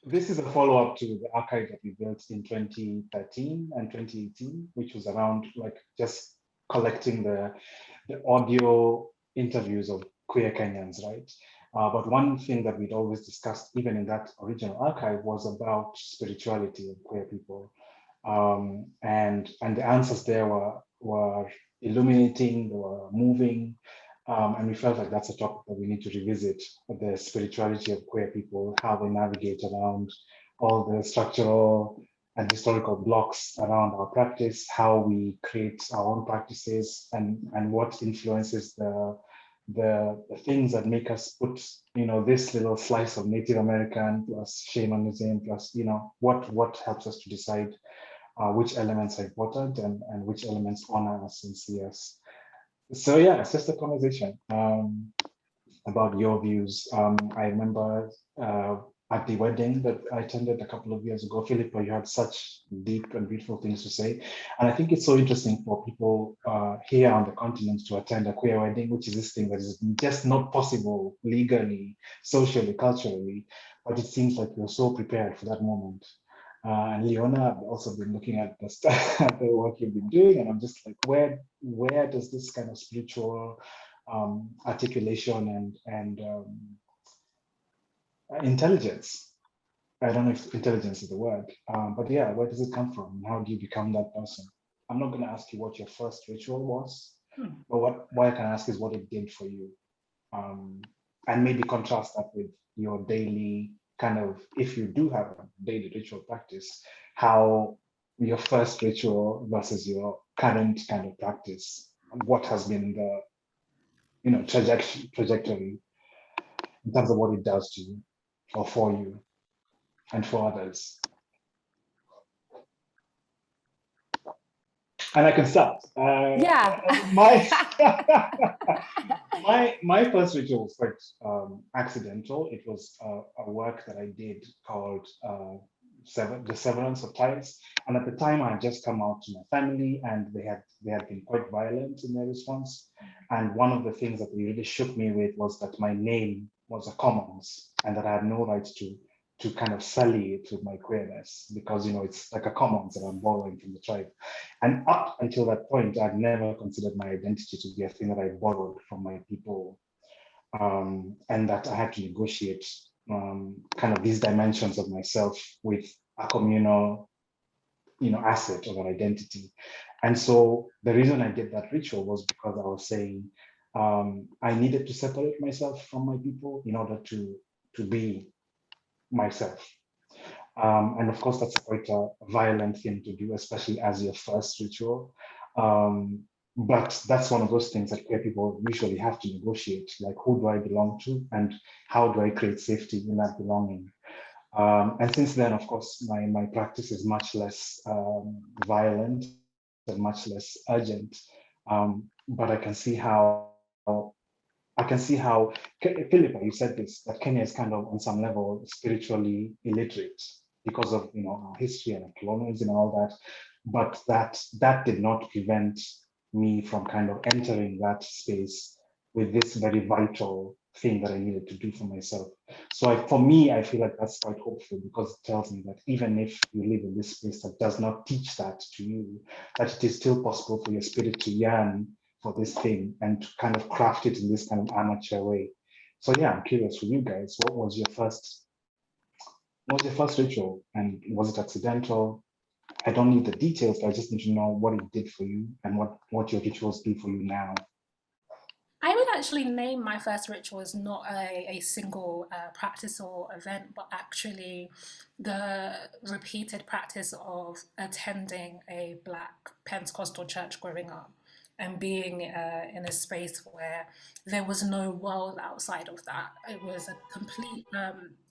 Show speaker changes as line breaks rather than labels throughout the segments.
this is a follow-up to the archive that we built in 2013 and 2018, which was around like just collecting the audio interviews of queer Kenyans, right? But one thing that we'd always discussed, even in that original archive, was about spirituality of queer people. And the answers there were illuminating, they were moving, and we felt like that's a topic that we need to revisit, the spirituality of queer people, how they navigate around all the structural and historical blocks around our practice, how we create our own practices, and what influences the things that make us put, this little slice of Native American plus shamanism plus, what helps us to decide which elements are important and which elements honor us and see us. So yeah, it's just a conversation about your views. I remember at the wedding that I attended a couple of years ago, Philippa, you had such deep and beautiful things to say. And I think it's so interesting for people here on the continent to attend a queer wedding, which is this thing that is just not possible legally, socially, culturally, but it seems like you're so prepared for that moment. And Leona, I've also been looking at the stuff, at the work you've been doing, and I'm just like, where does this kind of spiritual articulation and intelligence? I don't know if intelligence is the word, but yeah, where does it come from? How do you become that person? I'm not going to ask you what your first ritual was, but what I can ask is what it did for you, and maybe contrast that with your daily kind of, if you do have a daily ritual practice, how your first ritual versus your current kind of practice, what has been the trajectory in terms of what it does to you or for you and for others. And I can start.
Yeah.
My my first ritual was quite accidental. It was a work that I did called the severance of ties. And at the time, I had just come out to my family, and they had been quite violent in their response. And one of the things that really shook me with was that my name was a commons, and that I had no right to kind of sully it with my queerness, because it's like a commons that I'm borrowing from the tribe. And up until that point, I'd never considered my identity to be a thing that I borrowed from my people, and that I had to negotiate kind of these dimensions of myself with a communal, asset of an identity. And so the reason I did that ritual was because I was saying I needed to separate myself from my people in order to be myself. And of course, that's quite a violent thing to do, especially as your first ritual. But that's one of those things that queer people usually have to negotiate, like who do I belong to and how do I create safety in that belonging? And since then, of course, my practice is much less violent and much less urgent. But Philippa, you said this, that Kenya is kind of on some level spiritually illiterate because of our history and colonialism and all that. But that did not prevent me from kind of entering that space with this very vital thing that I needed to do for myself. So for me, I feel like that's quite hopeful, because it tells me that even if you live in this space that does not teach that to you, that it is still possible for your spirit to yearn for this thing and to kind of craft it in this kind of amateur way. So yeah, I'm curious for you guys, what was your first ritual, and was it accidental? I don't need the details, but I just need to know what it did for you and what your rituals do for you now.
I would actually name my first ritual as not a single practice or event, but actually the repeated practice of attending a Black Pentecostal church growing up and being in a space where there was no world outside of that. It was a complete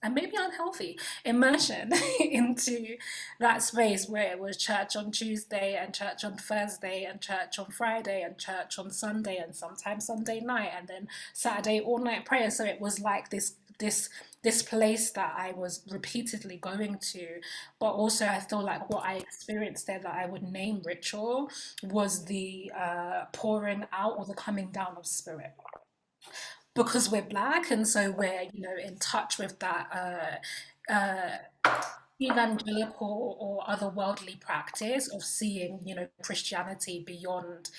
and maybe unhealthy immersion into that space where it was church on Tuesday and church on Thursday and church on Friday and church on Sunday and sometimes Sunday night and then Saturday all night prayer. So it was like this place that I was repeatedly going to, but also I feel like what I experienced there that I would name ritual was the pouring out or the coming down of spirit, because we're Black and so we're in touch with that evangelical or otherworldly practice of seeing, Christianity beyond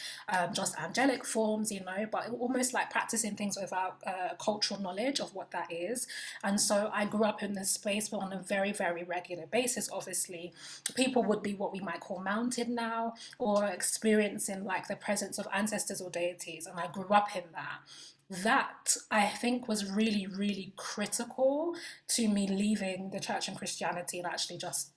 just angelic forms, but almost like practicing things without cultural knowledge of what that is. And so I grew up in this space, but on a very, very regular basis. Obviously, people would be what we might call mounted now, or experiencing like the presence of ancestors or deities. And I grew up in that. That I think was really, really critical to me leaving the church and Christianity and actually just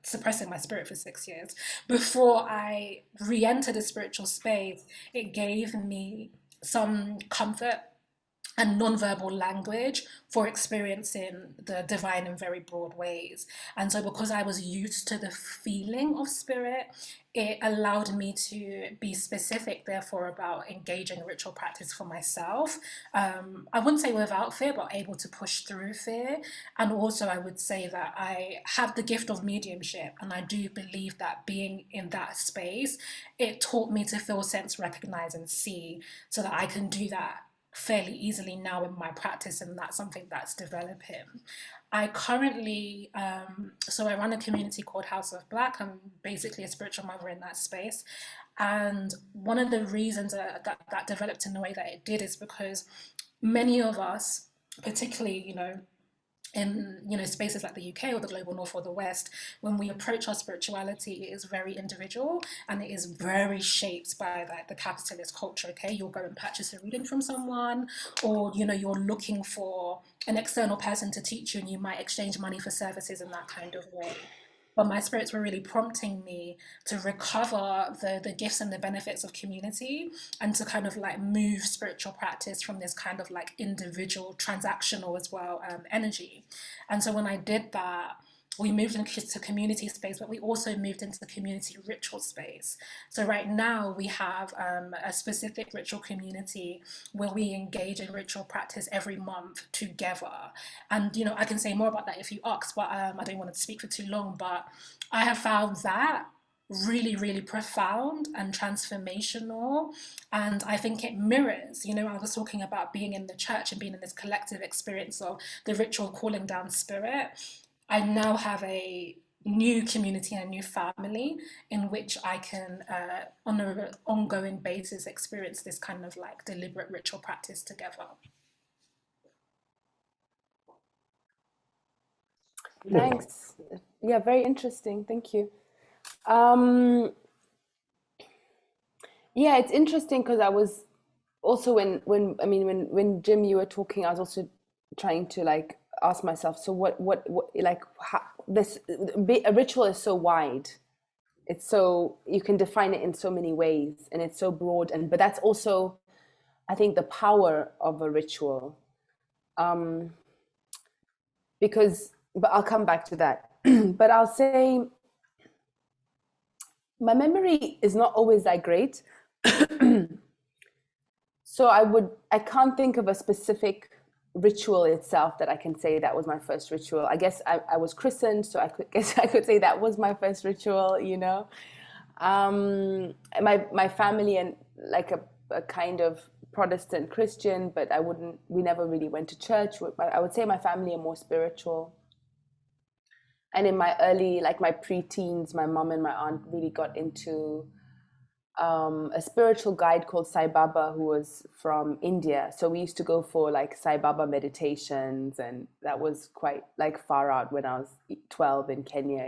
suppressing my spirit for 6 years. Before I re entered a spiritual space, it gave me some comfort and non-verbal language for experiencing the divine in very broad ways. And so because I was used to the feeling of spirit, it allowed me to be specific, therefore, about engaging ritual practice for myself. I wouldn't say without fear, but able to push through fear. And also, I would say that I have the gift of mediumship, and I do believe that being in that space, it taught me to feel, sense, recognize, and see, so that I can do that fairly easily now in my practice, and that's something that's developing. I currently, so I run a community called House of Black. I'm basically a spiritual mother in that space. And one of the reasons that developed in the way that it did is because many of us, particularly, in spaces like the UK or the global north or the west, when we approach our spirituality, it is very individual and it is very shaped by like the capitalist culture. Okay, you'll go and purchase a reading from someone, or you're looking for an external person to teach you, and you might exchange money for services in that kind of way. But my spirits were really prompting me to recover the gifts and the benefits of community, and to kind of like move spiritual practice from this kind of like individual, transactional as well, energy. And so when I did that, we moved into community space, but we also moved into the community ritual space. So right now we have a specific ritual community where we engage in ritual practice every month together. And I can say more about that if you ask, but I don't want to speak for too long. But I have found that really, really profound and transformational. And I think it mirrors, I was talking about being in the church and being in this collective experience of the ritual calling down spirit. I now have a new community and a new family in which I can, on an ongoing basis, experience this kind of like deliberate ritual practice together.
Thanks. Yeah, very interesting. Thank you. Yeah, it's interesting because I was also when Jim, you were talking, I was also trying to like ask myself, so what like how, a ritual is so wide. It's so, you can define it in so many ways, and it's so broad, and but that's also, I think, the power of a ritual. Because, but I'll come back to that. But I'll say my memory is not always that great. So I can't think of a specific ritual itself that I can say that was my first ritual. I guess I was christened, so I could say that was my first ritual, My family, and like a kind of Protestant Christian, but we never really went to church. I would say my family are more spiritual. And in my early, like my pre-teens, my mom and my aunt really got into a spiritual guide called Sai Baba, who was from India. So we used to go for like Sai Baba meditations, and that was quite like far out when I was 12 in Kenya,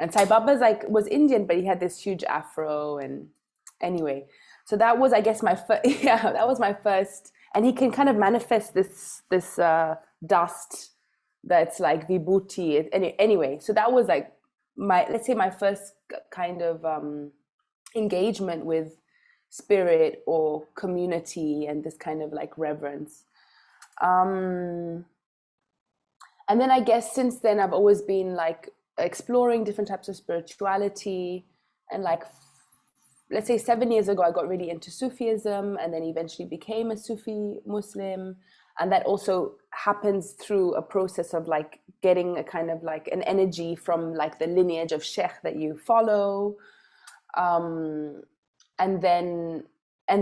and Sai Baba's was Indian, but he had this huge afro. And anyway, so that was, I guess, my first, yeah, that was my first. And he can kind of manifest this dust that's like vibhuti. Anyway, so that was like let's say my first kind of engagement with spirit or community and this kind of like reverence. And then I guess since then I've always been like exploring different types of spirituality, and like let's say 7 years ago I got really into Sufism, and then eventually became a Sufi Muslim. And that also happens through a process of like getting a kind of like an energy from like the lineage of sheikh that you follow. And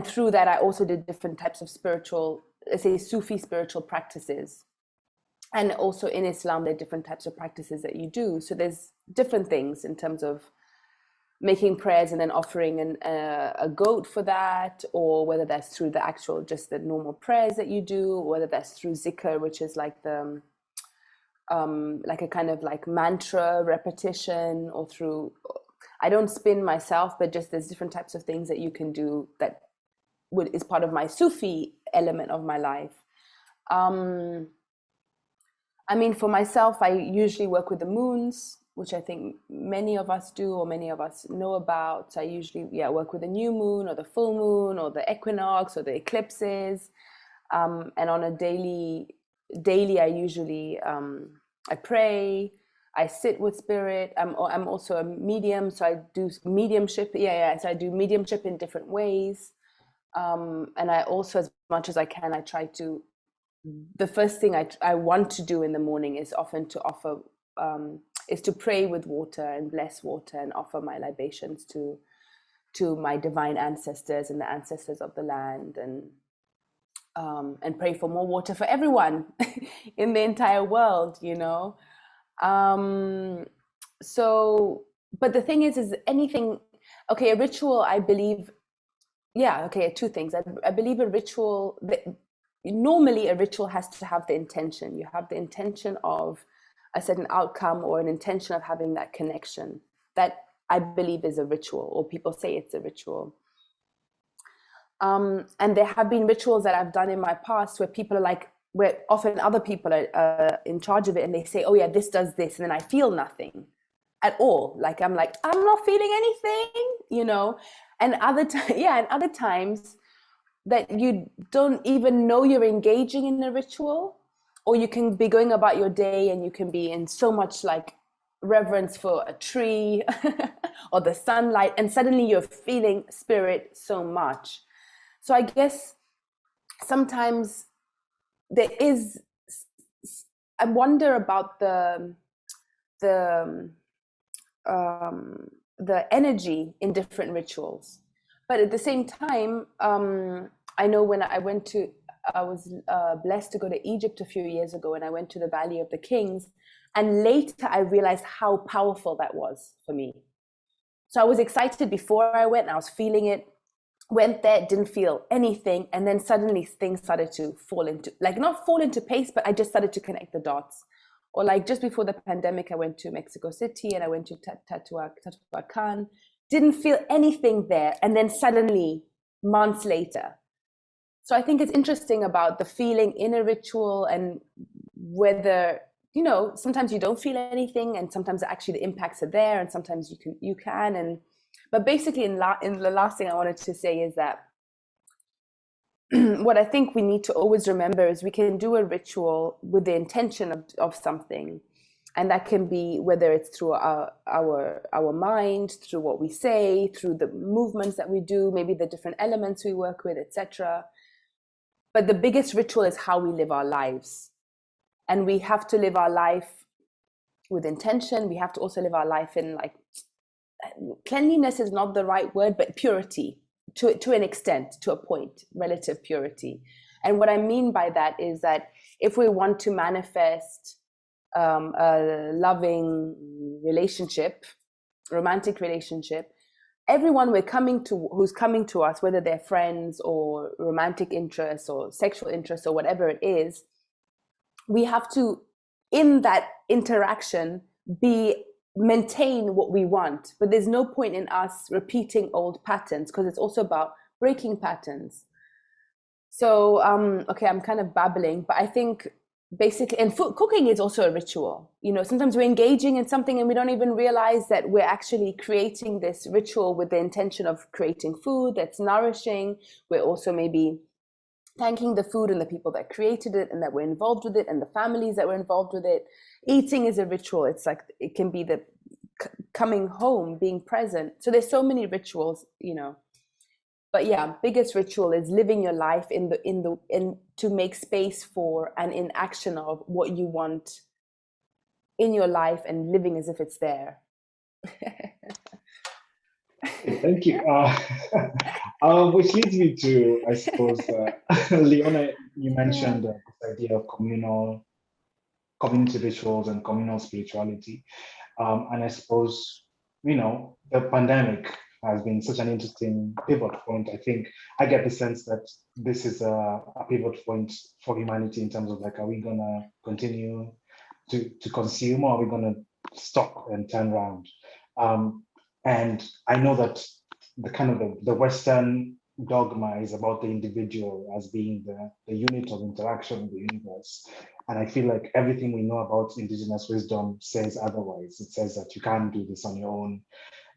through that, I also did different types of spiritual, let's say Sufi spiritual practices. And also in Islam, there are different types of practices that you do. So there's different things in terms of making prayers and then offering a goat for that, or whether that's through the actual, just the normal prayers that you do, or whether that's through zikr, which is like the like a kind of like mantra repetition, or through, I don't spin myself, but just there's different types of things that you can do that is part of my Sufi element of my life. I mean, for myself, I usually work with the moons, which I think many of us do, or many of us know about. So I usually, work with the new moon or the full moon or the equinox or the eclipses. And on a daily, I usually, I pray, I sit with spirit. I'm also a medium, so I do mediumship. So I do mediumship in different ways. And I also, as much as I can, I try to, the first thing I want to do in the morning is often to offer, is to pray with water and bless water and offer my libations to my divine ancestors and the ancestors of the land, and pray for more water for everyone in the entire world, you know. So, but the thing is anything, okay, a ritual, I believe, two things. I believe a ritual, normally a ritual has to have the intention. You have the intention of a certain outcome, or an intention of having that connection. That I believe is a ritual, or people say it's a ritual. And there have been rituals that I've done in my past where people are like, where often other people are in charge of it, and they say, oh yeah, this does this, and then I feel nothing at all. Like I'm not feeling anything, you know. And other times that you don't even know you're engaging in a ritual, or you can be going about your day and you can be in so much like reverence for a tree or the sunlight, and suddenly you're feeling spirit so much. So I guess sometimes there is, I wonder about the energy in different rituals. But at the same time, I know when I was blessed to go to Egypt a few years ago, and I went to the Valley of the Kings, and later I realized how powerful that was for me. So I was excited before I went, and I was feeling it, went there, didn't feel anything, and then suddenly things started to not fall into place, but I just started to connect the dots. Or like just before the pandemic, I went to Mexico City and I went to Teotihuacan, didn't feel anything there, and then suddenly months later. So I think it's interesting about the feeling in a ritual, and whether, you know, sometimes you don't feel anything, and sometimes actually the impacts are there, and sometimes you can. But basically, in the last thing I wanted to say is that what I think we need to always remember is we can do a ritual with the intention of something. And that can be whether it's through our mind, through what we say, through the movements that we do, maybe the different elements we work with, etc. But the biggest ritual is how we live our lives. And we have to live our life with intention. We have to also live our life in, like, cleanliness is not the right word, but purity to an extent, to a point, relative purity. And what I mean by that is that if we want to manifest a loving relationship, romantic relationship, everyone who's coming to us, whether they're friends or romantic interests or sexual interests or whatever it is, we have to, in that interaction, maintain what we want. But there's no point in us repeating old patterns, because it's also about breaking patterns. So okay, I'm kind of babbling, but I think basically, and cooking is also a ritual. You know, sometimes we're engaging in something and we don't even realize that we're actually creating this ritual with the intention of creating food that's nourishing. We're also maybe thanking the food and the people that created it and that were involved with it and the families that were involved with it. Eating is a ritual. It's like, it can be the coming home, being present. So there's so many rituals, you know. But yeah, biggest ritual is living your life in to make space for and in action of what you want in your life, and living as if it's there.
Thank you. Which leads me to, I suppose, Leona, you mentioned this idea of communal community rituals and communal spirituality. And I suppose, the pandemic has been such an interesting pivot point. I think I get the sense that this is a pivot point for humanity in terms of like, are we gonna continue to consume, or are we gonna stop and turn around? And I know that the kind of the Western dogma is about the individual as being the unit of interaction in the universe. And I feel like everything we know about indigenous wisdom says otherwise. It says that you can't do this on your own.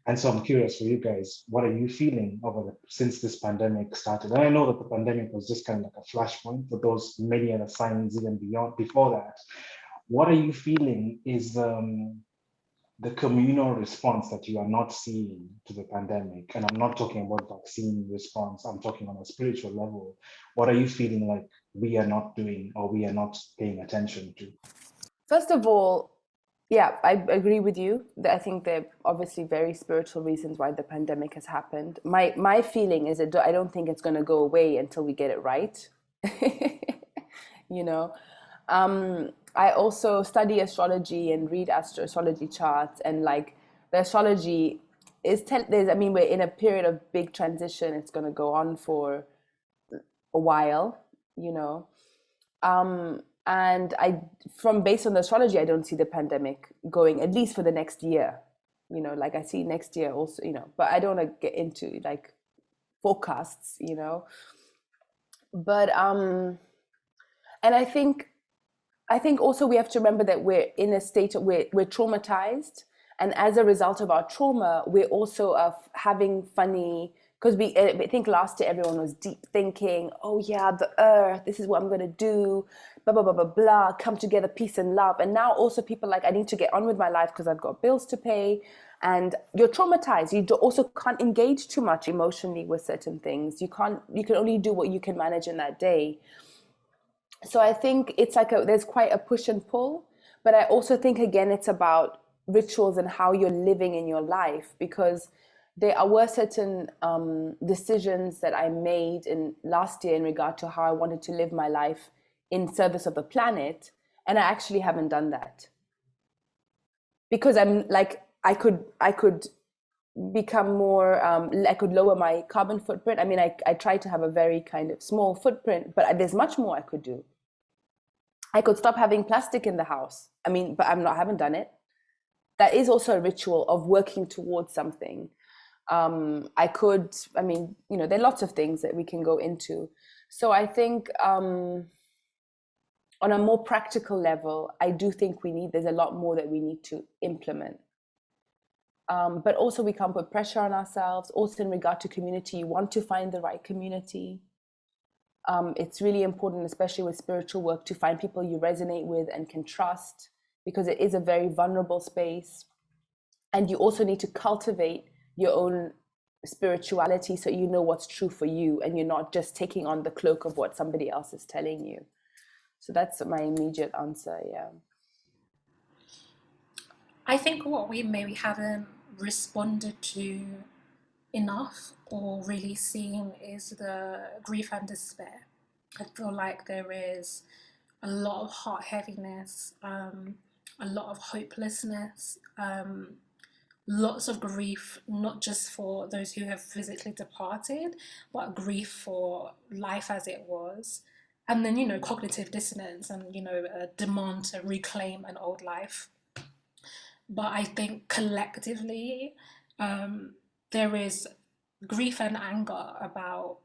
And so I'm curious for you guys, what are you feeling since this pandemic started? And I know that the pandemic was just kind of like a flashpoint, but those many other signs even before that. What are you feeling is the communal response that you are not seeing to the pandemic? And I'm not talking about vaccine response, I'm talking on a spiritual level. What are you feeling like we are not doing, or we are not paying attention to?
First of all, yeah, I agree with you. I think there are obviously very spiritual reasons why the pandemic has happened. My feeling is that I don't think it's going to go away until we get it right. you know, I also study astrology and read astrology charts, and like the astrology is we're in a period of big transition. It's going to go on for a while, and based on the astrology, I don't see the pandemic going, at least for the next year. Like I see next year also, but I don't want to get into like forecasts, but and I think also we have to remember that we're in a state of we're traumatized, and as a result of our trauma, we're also having funny, because I think last year everyone was deep thinking, oh yeah, the earth, this is what I'm going to do, blah, blah, blah, blah, blah, come together, peace and love. And now also people like, I need to get on with my life because I've got bills to pay. And you're traumatized. You also can't engage too much emotionally with certain things. You can only do what you can manage in that day. So I think it's like there's quite a push and pull. But I also think, again, it's about rituals and how you're living in your life, because there were certain decisions that I made in last year in regard to how I wanted to live my life in service of the planet, and I actually haven't done that, because I'm like I could become more I could lower my carbon footprint. I mean, I try to have a very kind of small footprint, but there's much more I could do. I could stop having plastic in the house. I mean, but I haven't done it. That is also a ritual of working towards something. There are lots of things that we can go into. So I think on a more practical level, I do think there's a lot more that we need to implement. But also we can't put pressure on ourselves. Also in regard to community, you want to find the right community. It's really important, especially with spiritual work, to find people you resonate with and can trust, because it is a very vulnerable space. And you also need to cultivate your own spirituality so you know what's true for you, and you're not just taking on the cloak of what somebody else is telling you. So that's my immediate answer. Yeah.
I think what we maybe haven't responded to enough or really seen is the grief and despair. I feel like there is a lot of heart heaviness, a lot of hopelessness, lots of grief, not just for those who have physically departed, but grief for life as it was. And then, cognitive dissonance and, a demand to reclaim an old life. But I think collectively, there is grief and anger about,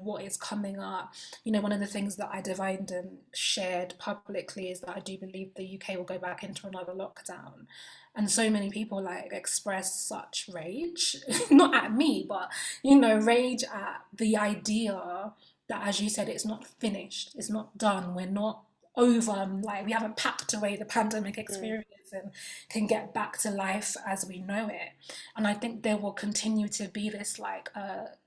what is coming up. One of the things that I divined and shared publicly is that I do believe the UK will go back into another lockdown. And so many people express such rage, not at me, but, rage at the idea that, as you said, it's not finished, it's not done, we're not over, we haven't packed away the pandemic experience and can get back to life as we know it. And I think there will continue to be this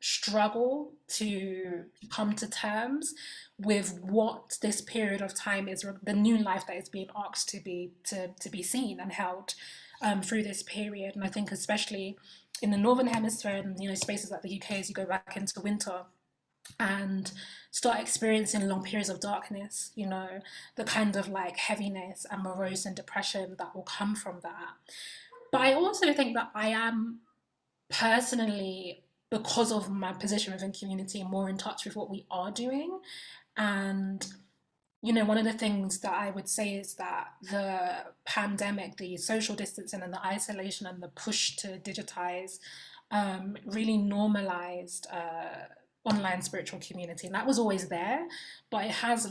struggle to come to terms with what this period of time is, the new life that is being asked to be seen and held through this period. And I think especially in the Northern Hemisphere and spaces like the UK, as you go back into winter, and start experiencing long periods of darkness, you know, the kind of like heaviness and morose and depression that will come from that. But I also think that I am personally, because of my position within community, more in touch with what we are doing. And you know, one of the things that I would say is that the pandemic, the social distancing and the isolation and the push to digitize really normalized online spiritual community. And that was always there, but it has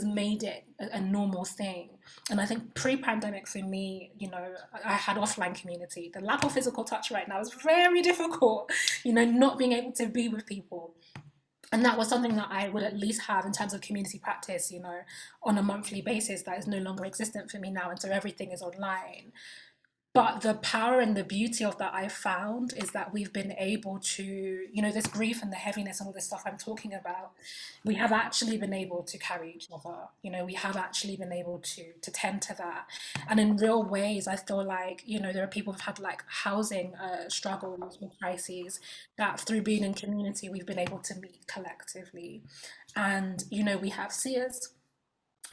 made it a normal thing. And I think pre-pandemic for me, you know, I had offline community. The lack of physical touch right now is very difficult, you know, not being able to be with people. And that was something that I would at least have in terms of community practice, you know, on a monthly basis that is no longer existent for me now. And so everything is online. But the power and the beauty of that I found is that we've been able to, you know, this grief and the heaviness and all this stuff I'm talking about, we have actually been able to carry each other. You know, we have actually been able to tend to that. And in real ways, I feel like, you know, there are people who've had like housing struggles or crises that through being in community, we've been able to meet collectively. And, you know, we have seers,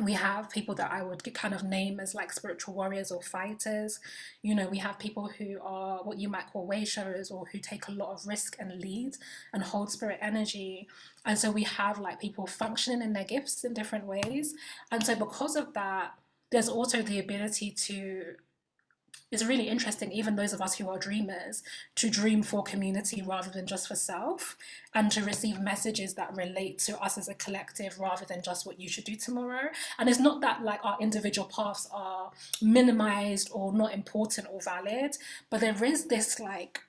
we have people that I would kind of name as like spiritual warriors or fighters. You know, we have people who are what you might call way showers or who take a lot of risk and lead and hold spirit energy. And so we have like people functioning in their gifts in different ways. And so because of that, there's also the ability to, it's really interesting, even those of us who are dreamers, to dream for community rather than just for self, and to receive messages that relate to us as a collective rather than just what you should do tomorrow. And it's not that like our individual paths are minimized or not important or valid, but there is this like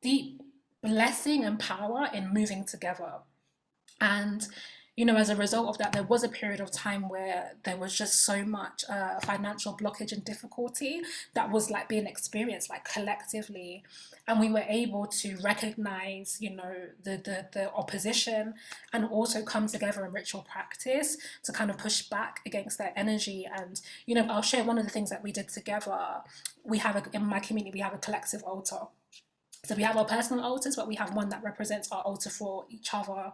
deep blessing and power in moving together. And, you know, as a result of that, there was a period of time where there was just so much financial blockage and difficulty that was like being experienced like collectively. And we were able to recognize, you know, the opposition and also come together in ritual practice to kind of push back against that energy. And, you know, I'll share one of the things that we did together. In my community, we have a collective altar. So we have our personal altars, but we have one that represents our altar for each other.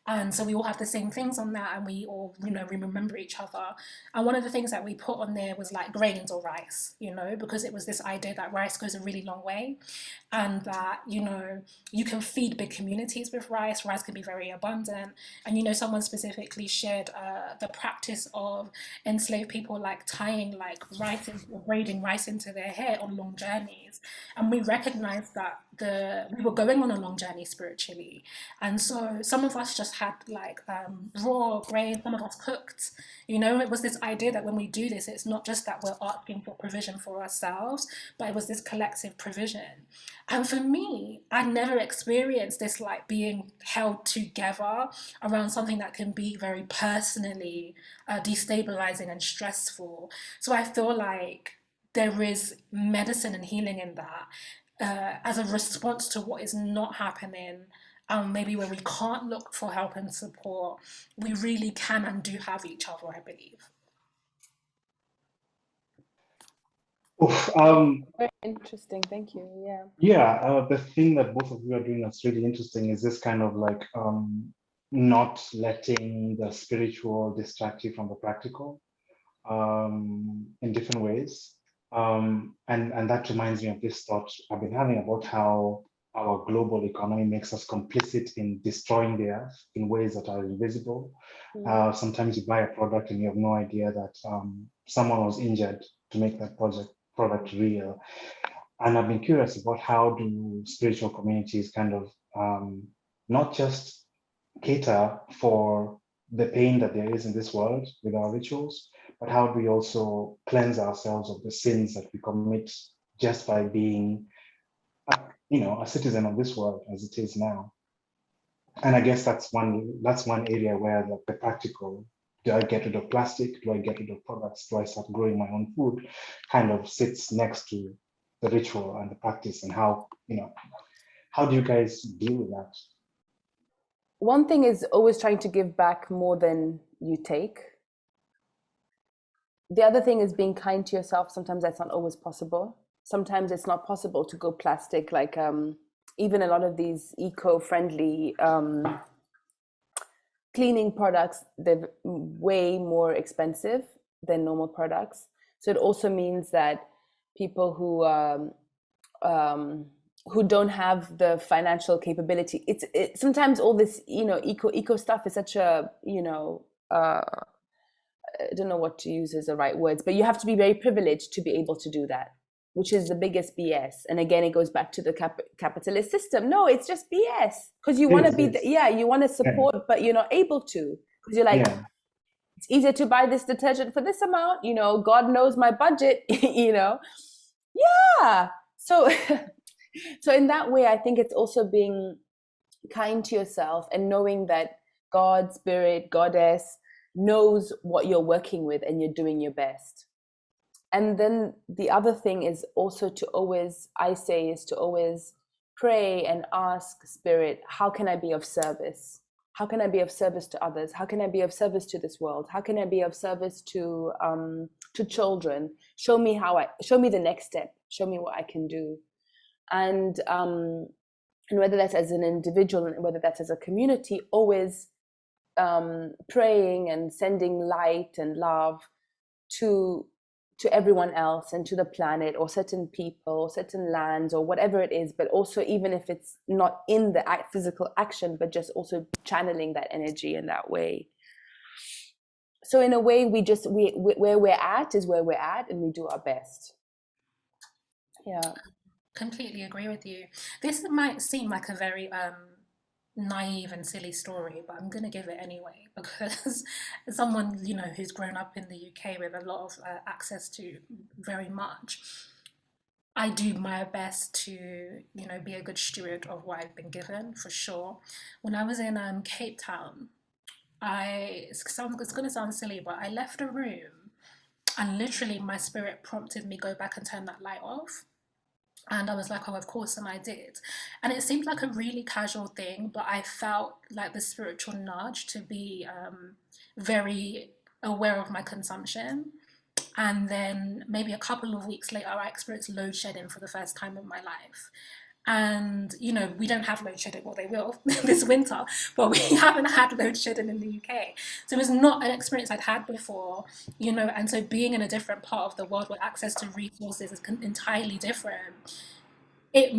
And so we all have the same things on that, and we all, you know, we remember each other. And one of the things that we put on there was like grains or rice, you know, because it was this idea that rice goes a really long way, and that, you know, you can feed big communities with rice. Rice can be very abundant. And, you know, someone specifically shared the practice of enslaved people like tying like rice or braiding rice into their hair on long journeys. And we recognized that we were going on a long journey spiritually. And so some of us just had like raw grain, some of us cooked. You know, it was this idea that when we do this, it's not just that we're asking for provision for ourselves, but it was this collective provision. And for me, I never experienced this like being held together around something that can be very personally destabilizing and stressful. So I feel like there is medicine and healing in that as a response to what is not happening. Maybe where we can't look for help and support, we really can and do have each other, I believe.
Oof,
Very interesting. Thank you. Yeah.
yeah, the thing that both of you are doing that's really interesting is this kind of like not letting the spiritual distract you from the practical in different ways. And that reminds me of this thought I've been having about how our global economy makes us complicit in destroying the earth in ways that are invisible. Sometimes you buy a product and you have no idea that someone was injured to make that product real. And I've been curious about how do spiritual communities kind of not just cater for the pain that there is in this world with our rituals, but how do we also cleanse ourselves of the sins that we commit just by being, you know, a citizen of this world as it is now? And I guess that's one area where the practical, do I get rid of plastic? Do I get rid of products? Do I start growing my own food? Kind of sits next to the ritual and the practice, and how, you know, how do you guys deal with that?
One thing is always trying to give back more than you take. The other thing is being kind to yourself. Sometimes that's not always possible. Sometimes it's not possible to go plastic. Like even a lot of these eco-friendly cleaning products, they're way more expensive than normal products. So it also means that people who don't have the financial capability, sometimes all this, eco stuff is such a, I don't know what to use as the right words, but you have to be very privileged to be able to do that, which is the biggest BS. And again, it goes back to the capitalist system. No, it's just BS, because you want to be, you want to support, but you're not able to, because you're like, it's easier to buy this detergent for this amount, God knows my budget, Yeah. So, so in that way, I think it's also being kind to yourself and knowing that God, Spirit, Goddess knows what you're working with and you're doing your best. And then the other thing is also to always pray and ask Spirit, how can I be of service? How can I be of service to others? How can I be of service to this world? How can I be of service to children? Show me the next step. Show me what I can do. And whether that's as an individual and whether that's as a community, always praying and sending light and love to everyone else and to the planet or certain people or certain lands or whatever it is, but also even if it's not in the physical action, but just also channeling that energy in that way. So in a way, where we're at is where we're at, and we do our best. Yeah.
Completely agree with you. This might seem like a very naive and silly story, but I'm going to give it anyway, because as someone, who's grown up in the UK with a lot of access to very much, I do my best to, be a good steward of what I've been given, for sure. When I was in Cape Town, it's going to sound silly, but I left a room and literally my spirit prompted me go back and turn that light off. And I was like, oh, of course, and I did. And it seemed like a really casual thing, but I felt like the spiritual nudge to be very aware of my consumption. And then maybe a couple of weeks later, I experienced load shedding for the first time in my life. And, we don't have load shedding, well, they will this winter, but we haven't had load shedding in the UK. So it was not an experience I'd had before, and so being in a different part of the world where access to resources is entirely different, it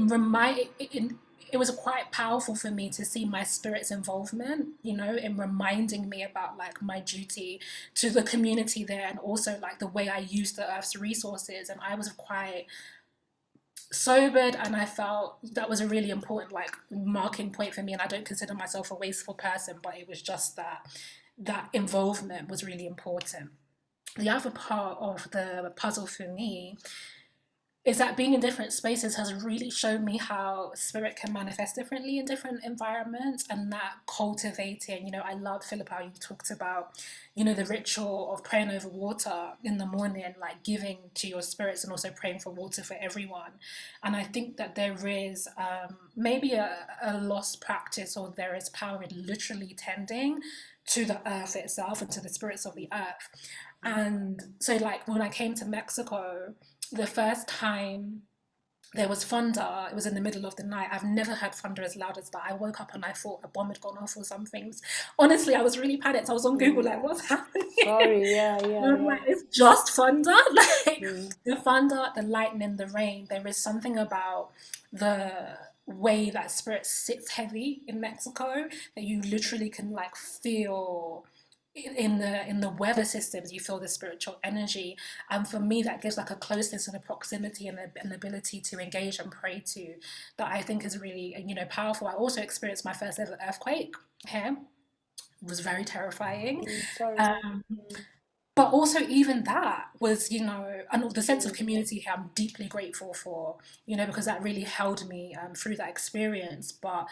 was quite powerful for me to see my spirit's involvement, in reminding me about like my duty to the community there, and also like the way I use the earth's resources. And I was quite sobered, and I felt that was a really important like marking point for me. And I don't consider myself a wasteful person, but it was just that involvement was really important. The other part of the puzzle for me is that being in different spaces has really shown me how spirit can manifest differently in different environments, and that cultivating, I love, Philippa, how you talked about, the ritual of praying over water in the morning, like giving to your spirits and also praying for water for everyone. And I think that there is maybe a lost practice, or there is power in literally tending to the earth itself and to the spirits of the earth. And so like when I came to Mexico, the first time there was thunder, it was in the middle of the night. I've never heard thunder as loud as that. I woke up and I thought a bomb had gone off or something. Honestly, I was really panicked. I was on Google like, what's happening?
Sorry, yeah.
Like, it's just thunder. Like the thunder, the lightning, the rain. There is something about the way that spirit sits heavy in Mexico that you literally can like feel in the weather systems. You feel the spiritual energy, and for me that gives like a closeness and a proximity and an ability to engage and pray to, that I think is really powerful. I also experienced my first ever earthquake here. It was very terrifying. But also even that was, and the sense of community here I'm deeply grateful for, because that really held me through that experience. But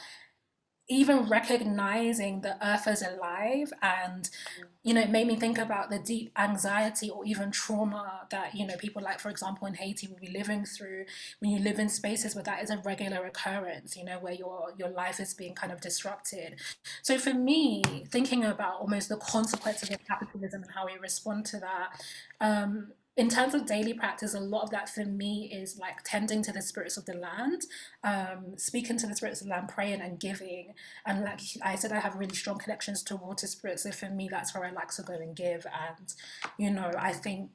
even recognizing the earth as alive, and it made me think about the deep anxiety or even trauma that people like, for example, in Haiti will be living through when you live in spaces where that is a regular occurrence, where your life is being kind of disrupted. So for me, thinking about almost the consequences of capitalism and how we respond to that, in terms of daily practice, a lot of that for me is like tending to the spirits of the land, speaking to the spirits of the land, praying and giving. And like I said, I have really strong connections to water spirits. So for me, that's where I like to go and give. And, you know, I think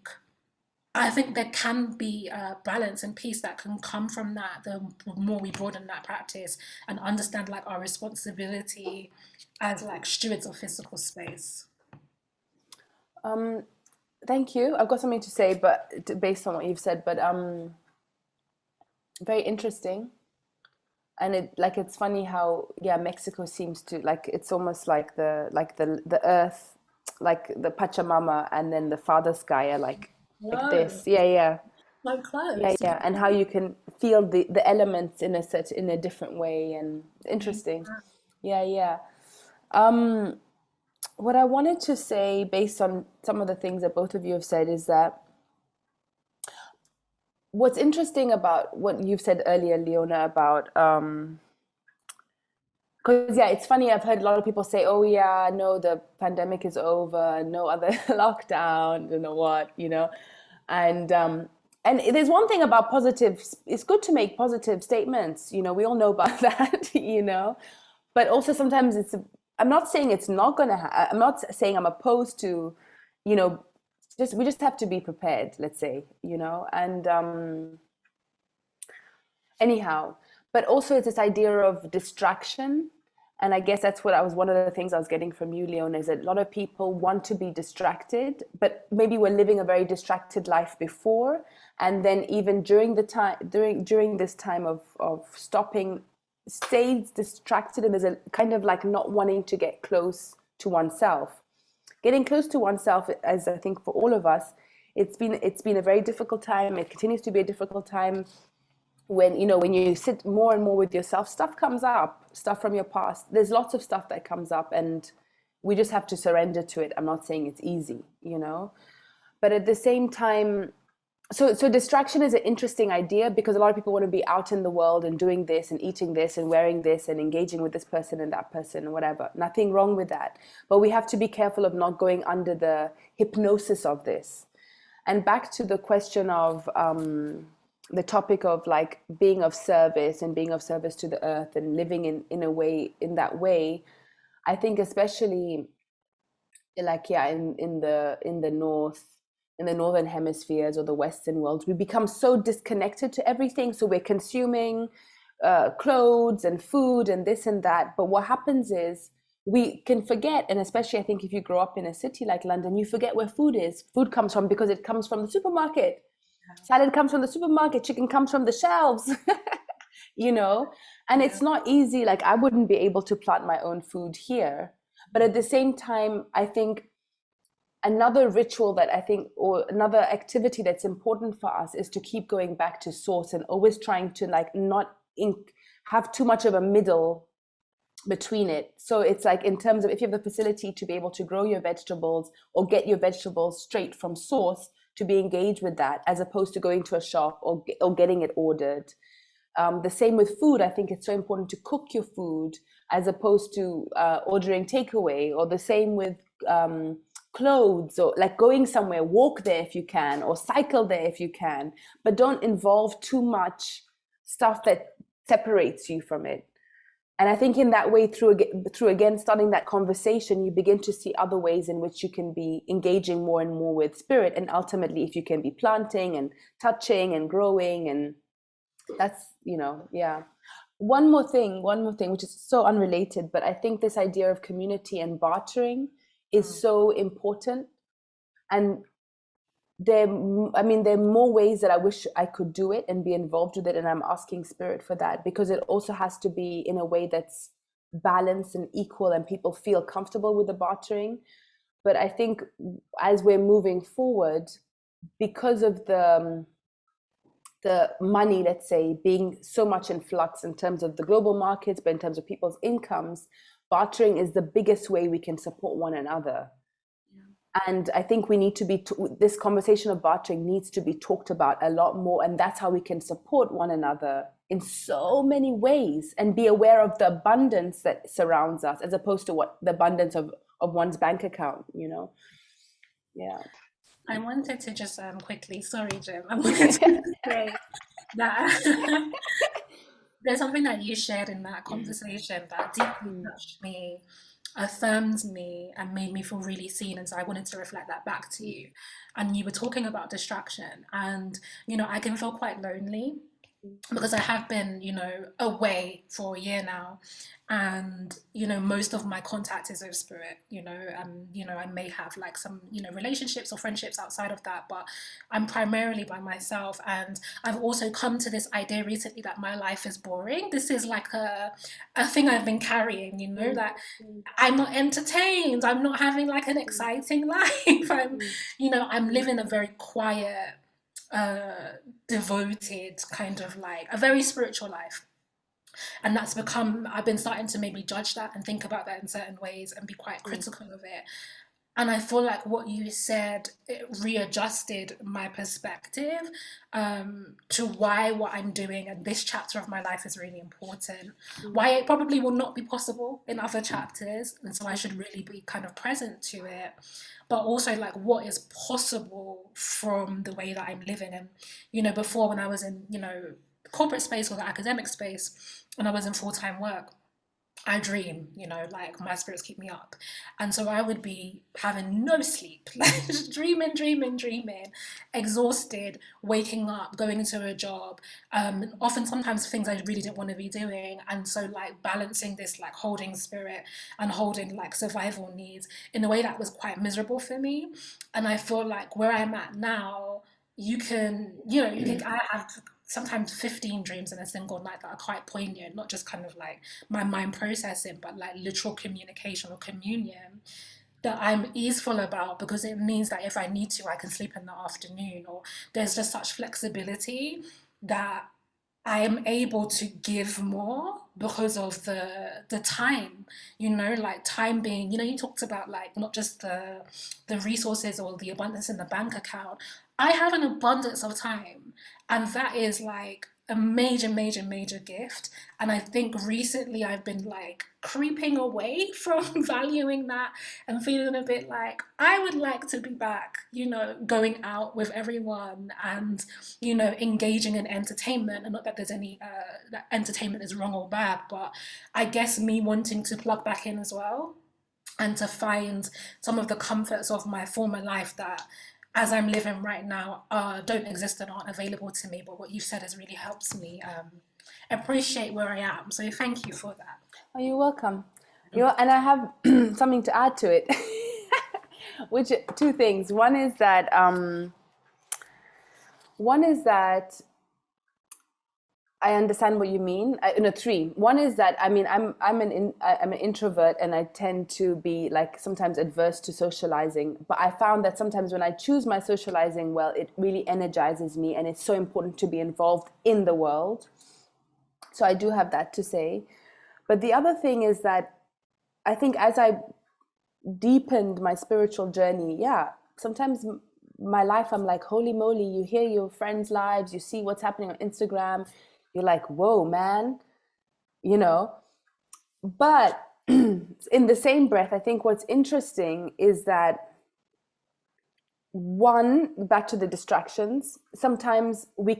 there can be a balance and peace that can come from that. The more we broaden that practice and understand like our responsibility as like stewards of physical space.
Thank you. I've got something to say, but based on what you've said, but very interesting. And it's funny how Mexico seems to like, it's almost like the earth, like the Pachamama, and then the Father Sky are like this. Yeah.
So close.
Yeah. And how you can feel the elements in a different way, and interesting. Yeah. What I wanted to say, based on some of the things that both of you have said, is that what's interesting about what you've said earlier, Leona, about because it's funny, I've heard a lot of people say, oh yeah, no, the pandemic is over, no other lockdown, you know what, and there's one thing about positive, it's good to make positive statements, we all know about that, but also sometimes I'm not saying it's not going to I'm not saying I'm opposed to, we just have to be prepared, let's say, and anyhow, but also it's this idea of distraction. And I guess that's one of the things I was getting from you, Leona, is that a lot of people want to be distracted, but maybe we're living a very distracted life before. And then even during this time of stopping, stays distracted, and there's a kind of like not wanting to get close to oneself. Getting close to oneself, as I think for all of us, it's been a very difficult time. It continues to be a difficult time. When you sit more and more with yourself, stuff comes up, stuff from your past. There's lots of stuff that comes up, and we just have to surrender to it. I'm not saying it's easy, but at the same time, so distraction is an interesting idea, because a lot of people want to be out in the world and doing this and eating this and wearing this and engaging with this person and that person and whatever. Nothing wrong with that. But we have to be careful of not going under the hypnosis of this. And back to the question of the topic of like being of service and being of service to the earth and living in that way, I think especially like in the north, in the northern hemispheres or the Western world, we become so disconnected to everything. So we're consuming clothes and food and this and that. But what happens is we can forget, and especially I think if you grow up in a city like London, you forget where food is. Food comes from because it comes from the supermarket. Salad comes from the supermarket, chicken comes from the shelves, and it's not easy. Like I wouldn't be able to plant my own food here. But at the same time, I think another ritual or another activity that's important for us is to keep going back to source and always trying to like not have too much of a middle between it. So it's like in terms of if you have the facility to be able to grow your vegetables or get your vegetables straight from source, to be engaged with that as opposed to going to a shop or getting it ordered. The same with food. I think it's so important to cook your food as opposed to ordering takeaway, or the same with clothes, or like going somewhere, walk there if you can, or cycle there if you can, but don't involve too much stuff that separates you from it. And I think in that way, through again starting that conversation, you begin to see other ways in which you can be engaging more and more with spirit. And ultimately, if you can be planting and touching and growing, and that's, One more thing, which is so unrelated, but I think this idea of community and bartering is so important. And there are more ways that I wish I could do it and be involved with it, and I'm asking spirit for that, because it also has to be in a way that's balanced and equal and people feel comfortable with the bartering. But I think as we're moving forward, because of the money, let's say, being so much in flux in terms of the global markets, but in terms of people's incomes, bartering is the biggest way we can support one another. And I think we need to this conversation of bartering needs to be talked about a lot more. And that's how we can support one another in so many ways and be aware of the abundance that surrounds us, as opposed to what the abundance of one's bank account, Yeah.
I wanted to just quickly, sorry, Jim, I wanted to say that there's something that you shared in that conversation that deeply touched me, affirmed me, and made me feel really seen. And so I wanted to reflect that back to you. And you were talking about distraction, and I can feel quite lonely because I have been, away for a year now, and most of my contact is with spirit. I may have like some, relationships or friendships outside of that, but I'm primarily by myself. And I've also come to this idea recently that my life is boring. This is like a thing I've been carrying, that I'm not entertained. I'm not having like an exciting life. I'm living a very quiet, devoted kind of like a very spiritual life. And I've been starting to maybe judge that and think about that in certain ways and be quite critical of it. And I feel like what you said, it readjusted my perspective, to why what I'm doing and this chapter of my life is really important, why it probably will not be possible in other chapters. And so I should really be kind of present to it, but also like what is possible from the way that I'm living. And, before when I was in, corporate space or the academic space, and I was in full-time work, I dream, like my spirits keep me up. And so I would be having no sleep, like just dreaming, exhausted, waking up, going into a job, often sometimes things I really didn't want to be doing. And so like balancing this, like holding spirit and holding like survival needs in a way that was quite miserable for me. And I feel like where I'm at now, I have sometimes 15 dreams in a single night that are quite poignant, not just kind of like my mind processing, but like literal communication or communion that I'm easeful about, because it means that if I need to, I can sleep in the afternoon, or there's just such flexibility that I am able to give more because of the time, like time being, you talked about like not just the resources or the abundance in the bank account. I have an abundance of time, and that is like a major, major, major gift. And I think recently I've been like creeping away from valuing that and feeling a bit like I would like to be back, going out with everyone and, engaging in entertainment. And not that there's any, that entertainment is wrong or bad, but I guess me wanting to plug back in as well and to find some of the comforts of my former life that, as I'm living right now, don't exist and aren't available to me. But what you've said has really helped me appreciate where I am. So thank you for that.
Oh, you're welcome. And I have something to add to it, which two things. One is that I understand what you mean. Three. One is that I'm an introvert, and I tend to be like sometimes adverse to socializing. But I found that sometimes when I choose my socializing well, it really energizes me, and it's so important to be involved in the world. So I do have that to say. But the other thing is that I think as I deepened my spiritual journey, sometimes my life, I'm like, holy moly, you hear your friends' lives, you see what's happening on Instagram. You're like, whoa, man, But in the same breath, I think what's interesting is that back to the distractions, sometimes one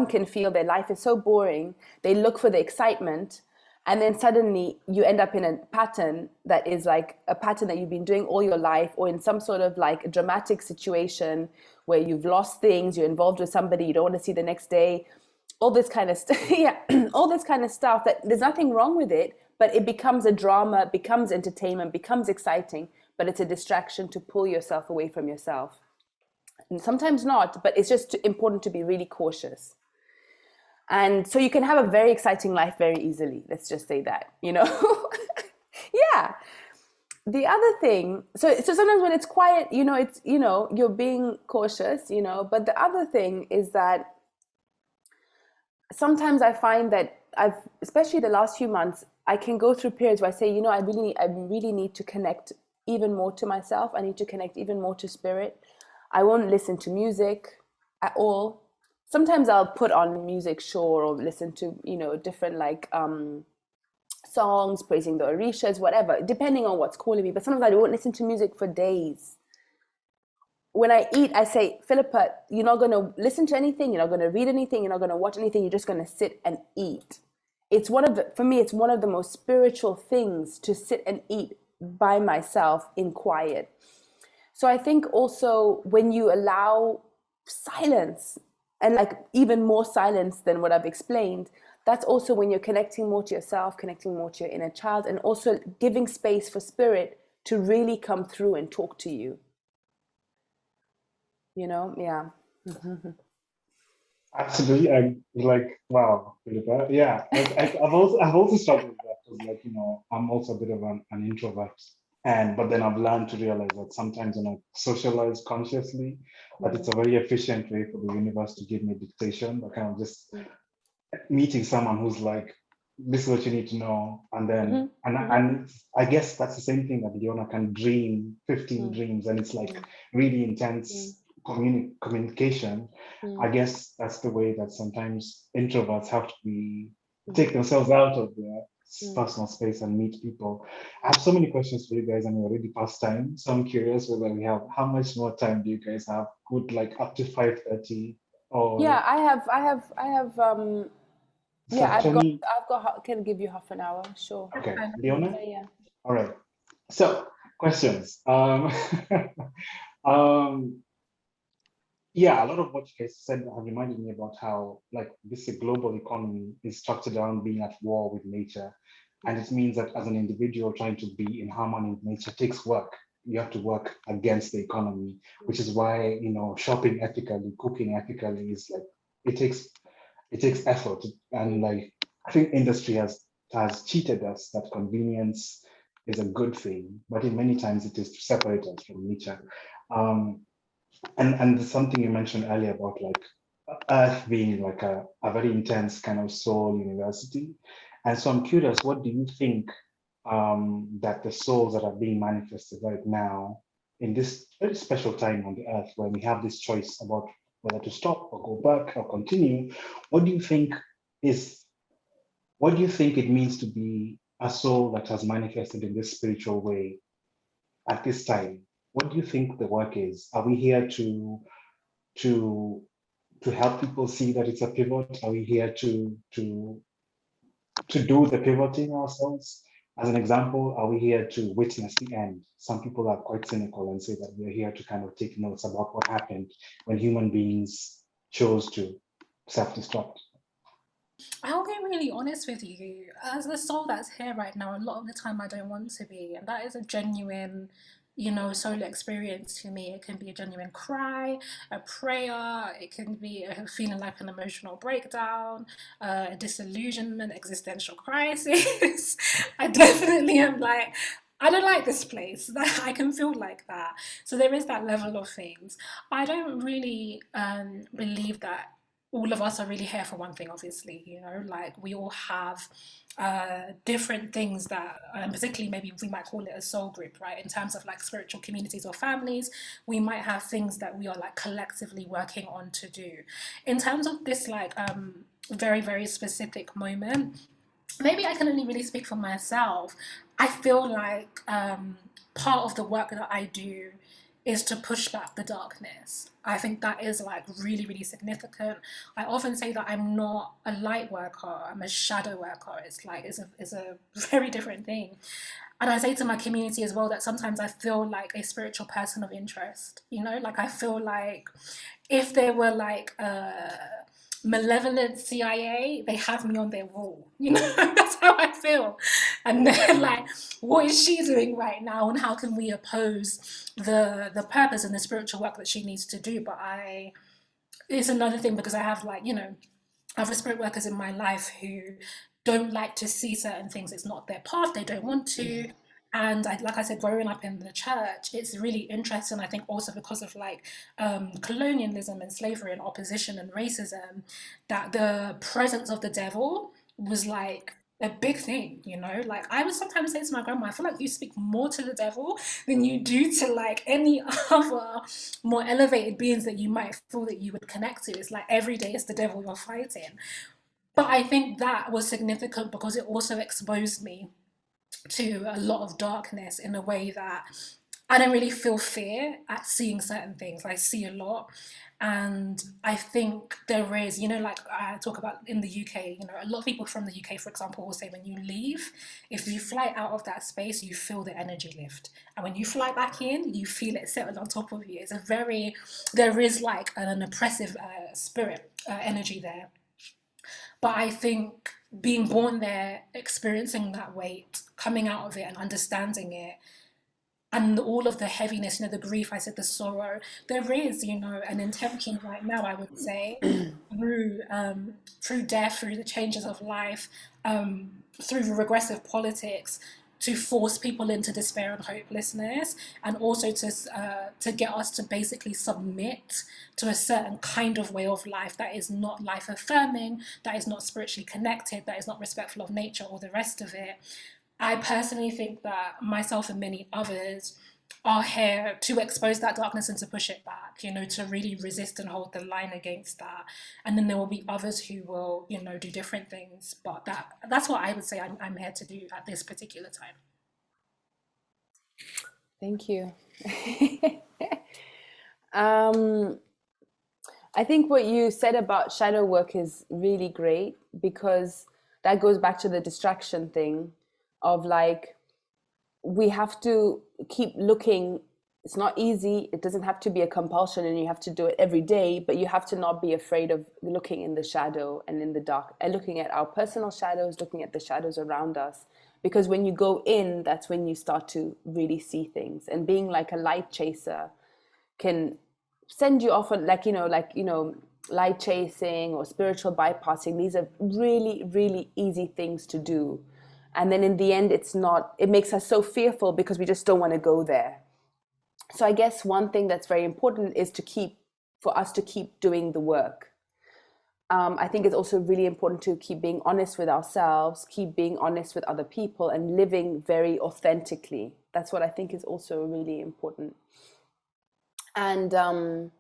can feel their life is so boring, they look for the excitement, and then suddenly you end up in a pattern that is like a pattern that you've been doing all your life, or in some sort of like a dramatic situation where you've lost things, you're involved with somebody you don't want to see the next day, all this kind of stuff. All this kind of stuff that there's nothing wrong with it, but it becomes a drama, becomes entertainment, becomes exciting, but it's a distraction to pull yourself away from yourself. And sometimes not, but it's just important to be really cautious. And so you can have a very exciting life very easily. Let's just say that, Yeah. The other thing, so sometimes when it's quiet, you're being cautious, but the other thing is that sometimes I find that especially the last few months, I can go through periods where I say, I really need to connect even more to myself. I need to connect even more to spirit. I won't listen to music at all. Sometimes I'll put on music, sure, or listen to, different like songs, praising the Orishas, whatever, depending on what's calling me. But sometimes I won't listen to music for days. when I eat, I say, Philippa, you're not going to listen to anything. You're not going to read anything. You're not going to watch anything. You're just going to sit and eat. It's for me, it's one of the most spiritual things to sit and eat by myself in quiet. So I think also when you allow silence, and like even more silence than what I've explained, that's also when you're connecting more to yourself, connecting more to your inner child, and also giving space for spirit to really come through and talk to you. Yeah.
Absolutely. I'm like, wow, Philippa. Yeah, I've also struggled with that because, like, I'm also a bit of an introvert, but then I've learned to realize that sometimes when I socialize consciously, that it's a very efficient way for the universe to give me dictation. Like, kind of just meeting someone who's like, this is what you need to know, and then and I guess that's the same thing that Leona can dream 15 dreams, and it's like really intense communication. I guess that's the way that sometimes introverts have to take themselves out of their personal space and meet people. I have so many questions for you guys, and we're already past time, so I'm curious whether we have, how much more time do you guys have? Would like up to 5:30 or?
Yeah, I have yeah,
Stephanie?
can give you half an hour, sure.
Okay, Leona?
Yeah.
All right. So, questions. Um, yeah, a lot of what you guys said have reminded me about how, like, this global economy is structured around being at war with nature. And it means that as an individual trying to be in harmony with nature takes work. You have to work against the economy, which is why, shopping ethically, cooking ethically is like, it takes effort. And like, I think industry has cheated us that convenience is a good thing, but in many times it is to separate us from nature. And something you mentioned earlier about like Earth being like a very intense kind of soul university. And so I'm curious, what do you think that the souls that are being manifested right now in this very special time on the earth where we have this choice about whether to stop or go back or continue, what do you think is, what do you think it means to be a soul that has manifested in this spiritual way at this time? What do you think the work is? Are we here to to help people see that it's a pivot? Are we here to do the pivoting ourselves? As an example, are we here to witness the end? Some people are quite cynical and say that we're here to kind of take notes about what happened when human beings chose to self-destruct.
I'll be really honest with you. As the soul that's here right now, a lot of the time I don't want to be. And that is a genuine, soul experience to me. It can be a genuine cry, a prayer, it can be a feeling like an emotional breakdown, a disillusionment, existential crisis. I definitely am like, I don't like this place. I can feel like that. So there is that level of things. I don't really believe that all of us are really here for one thing, obviously, like we all have different things that, particularly maybe we might call it a soul group, right? In terms of like spiritual communities or families, we might have things that we are like collectively working on to do. In terms of this like very, very specific moment, maybe I can only really speak for myself. I feel like part of the work that I do is to push back the darkness. I think that is like really, really significant. I often say that I'm not a light worker, I'm a shadow worker. It's a very different thing. And I say to my community as well that sometimes I feel like a spiritual person of interest, like I feel like if they were like malevolent CIA, they have me on their wall. That's how I feel. And they're like, what is she doing right now? And how can we oppose the purpose and the spiritual work that she needs to do? But it's another thing because I have like, other spirit workers in my life who don't like to see certain things. It's not their path. They don't want to. And like I said, growing up in the church, it's really interesting. I think also because of like colonialism and slavery and opposition and racism, that the presence of the devil was like a big thing, Like I would sometimes say to my grandma, I feel like you speak more to the devil than you do to like any other more elevated beings that you might feel that you would connect to. It's like every day it's the devil you're fighting. But I think that was significant because it also exposed me to a lot of darkness in a way that I don't really feel fear at seeing certain things. I see a lot. And I think there is, like I talk about in the UK, a lot of people from the UK, for example, will say when you leave, if you fly out of that space, you feel the energy lift. And when you fly back in, you feel it settle on top of you. There is like an oppressive spirit energy there. But I think being born there, experiencing that weight, coming out of it and understanding it, and all of the heaviness, the grief, I said, the sorrow, there is, an intention right now, I would say, through death, through the changes of life, through regressive politics, to force people into despair and hopelessness, and also to get us to basically submit to a certain kind of way of life that is not life affirming, that is not spiritually connected, that is not respectful of nature or the rest of it. I personally think that myself and many others are here to expose that darkness and to push it back, to really resist and hold the line against that. And then there will be others who will, do different things. But that's what I would say I'm here to do at this particular time.
Thank you. I think what you said about shadow work is really great, because that goes back to the distraction thing of like, we have to keep looking. It's not easy. It doesn't have to be a compulsion and you have to do it every day, but you have to not be afraid of looking in the shadow and in the dark, and looking at our personal shadows, looking at the shadows around us. Because when you go in, that's when you start to really see things. And being like a light chaser can send you off on light chasing or spiritual bypassing. These are really, really easy things to do. And then in the end, it makes us so fearful because we just don't want to go there. So I guess one thing that's very important is for us to keep doing the work. I think it's also really important to keep being honest with ourselves, keep being honest with other people, and living very authentically. That's what I think is also really important. And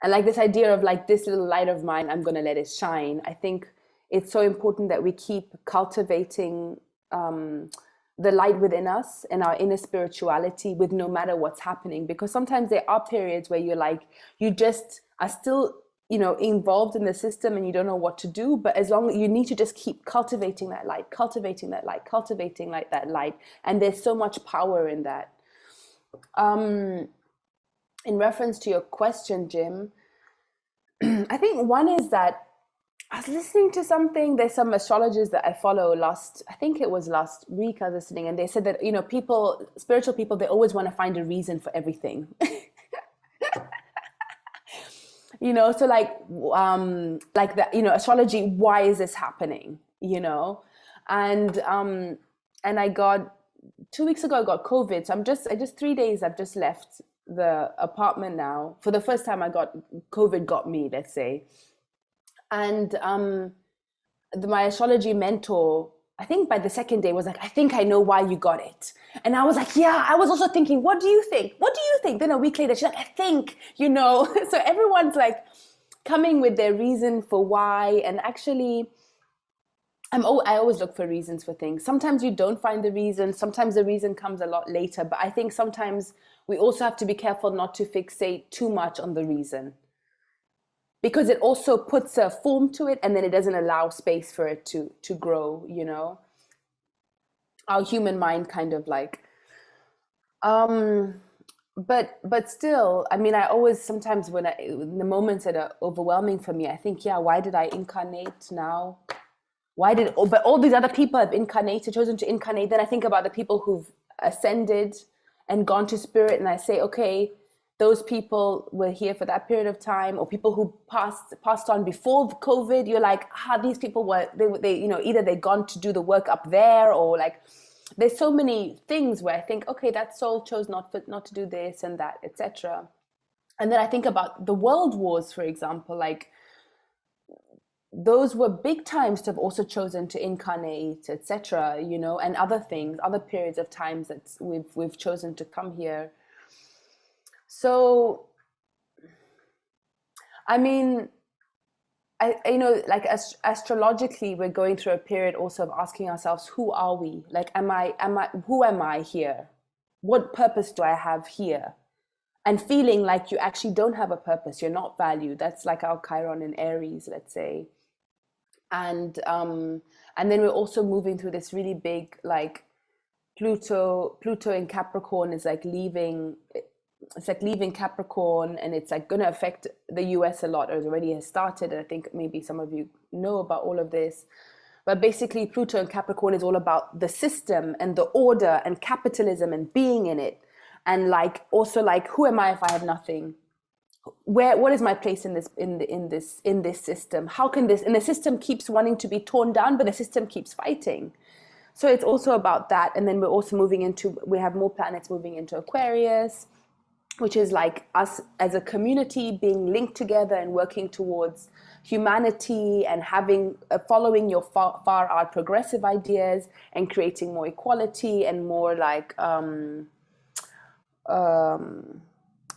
like this idea of like, this little light of mine, I'm going to let it shine. I think it's so important that we keep cultivating the light within us and our inner spirituality with no matter what's happening. Because sometimes there are periods where you just are still, involved in the system and you don't know what to do. But as long as you need to just keep cultivating that light, cultivating that light. And there's so much power in that. In reference to your question, Jim, I think one is that I was listening to something. There's some astrologers that I follow I think it was last week I was listening, and they said that, spiritual people, they always want to find a reason for everything. So like that, astrology, why is this happening? And I got 2 weeks ago, I got COVID. So I just 3 days, I've just left the apartment now. For the first time, COVID got me, let's say. And my astrology mentor, I think by the second day, was like, I think I know why you got it. And I was like, yeah, I was also thinking, what do you think? What do you think? Then a week later, she's like, I think, So everyone's like coming with their reason for why. And actually, I always look for reasons for things. Sometimes you don't find the reason. Sometimes the reason comes a lot later. But I think sometimes we also have to be careful not to fixate too much on the reason, because it also puts a form to it, and then it doesn't allow space for it to grow, Our human mind kind of like, but still, I mean, I always, sometimes in the moments that are overwhelming for me, I think, yeah, why did I incarnate now? But all these other people have chosen to incarnate. Then I think about the people who've ascended and gone to spirit, and I say, okay, those people were here for that period of time, or people who passed on before COVID. You're like, these people they either they've gone to do the work up there, or like, there's so many things where I think, okay, that soul chose not to do this and that, etc. And then I think about the world wars, for example, like those were big times to have also chosen to incarnate, etc. And other things, other periods of times that we've chosen to come here. So, I mean, like astrologically, we're going through a period also of asking ourselves, who are we? Like, who am I here? what purpose do I have here? And feeling like you actually don't have a purpose, you're not valued. That's like our Chiron in Aries, let's say. And then we're also moving through this really big, like, Pluto in Capricorn is like leaving. It's like leaving Capricorn, and it's like going to affect the US a lot, or it already has started. And I think maybe some of you know about all of this. But basically, Pluto in Capricorn is all about the system and the order and capitalism and being in it. And like, also like, who am I if I have nothing? What is my place in this system? How can this, and the system keeps wanting to be torn down, but the system keeps fighting. So it's also about that. And then we're also we have more planets moving into Aquarius, which is like us as a community being linked together and working towards humanity and having following your far out progressive ideas and creating more equality and more like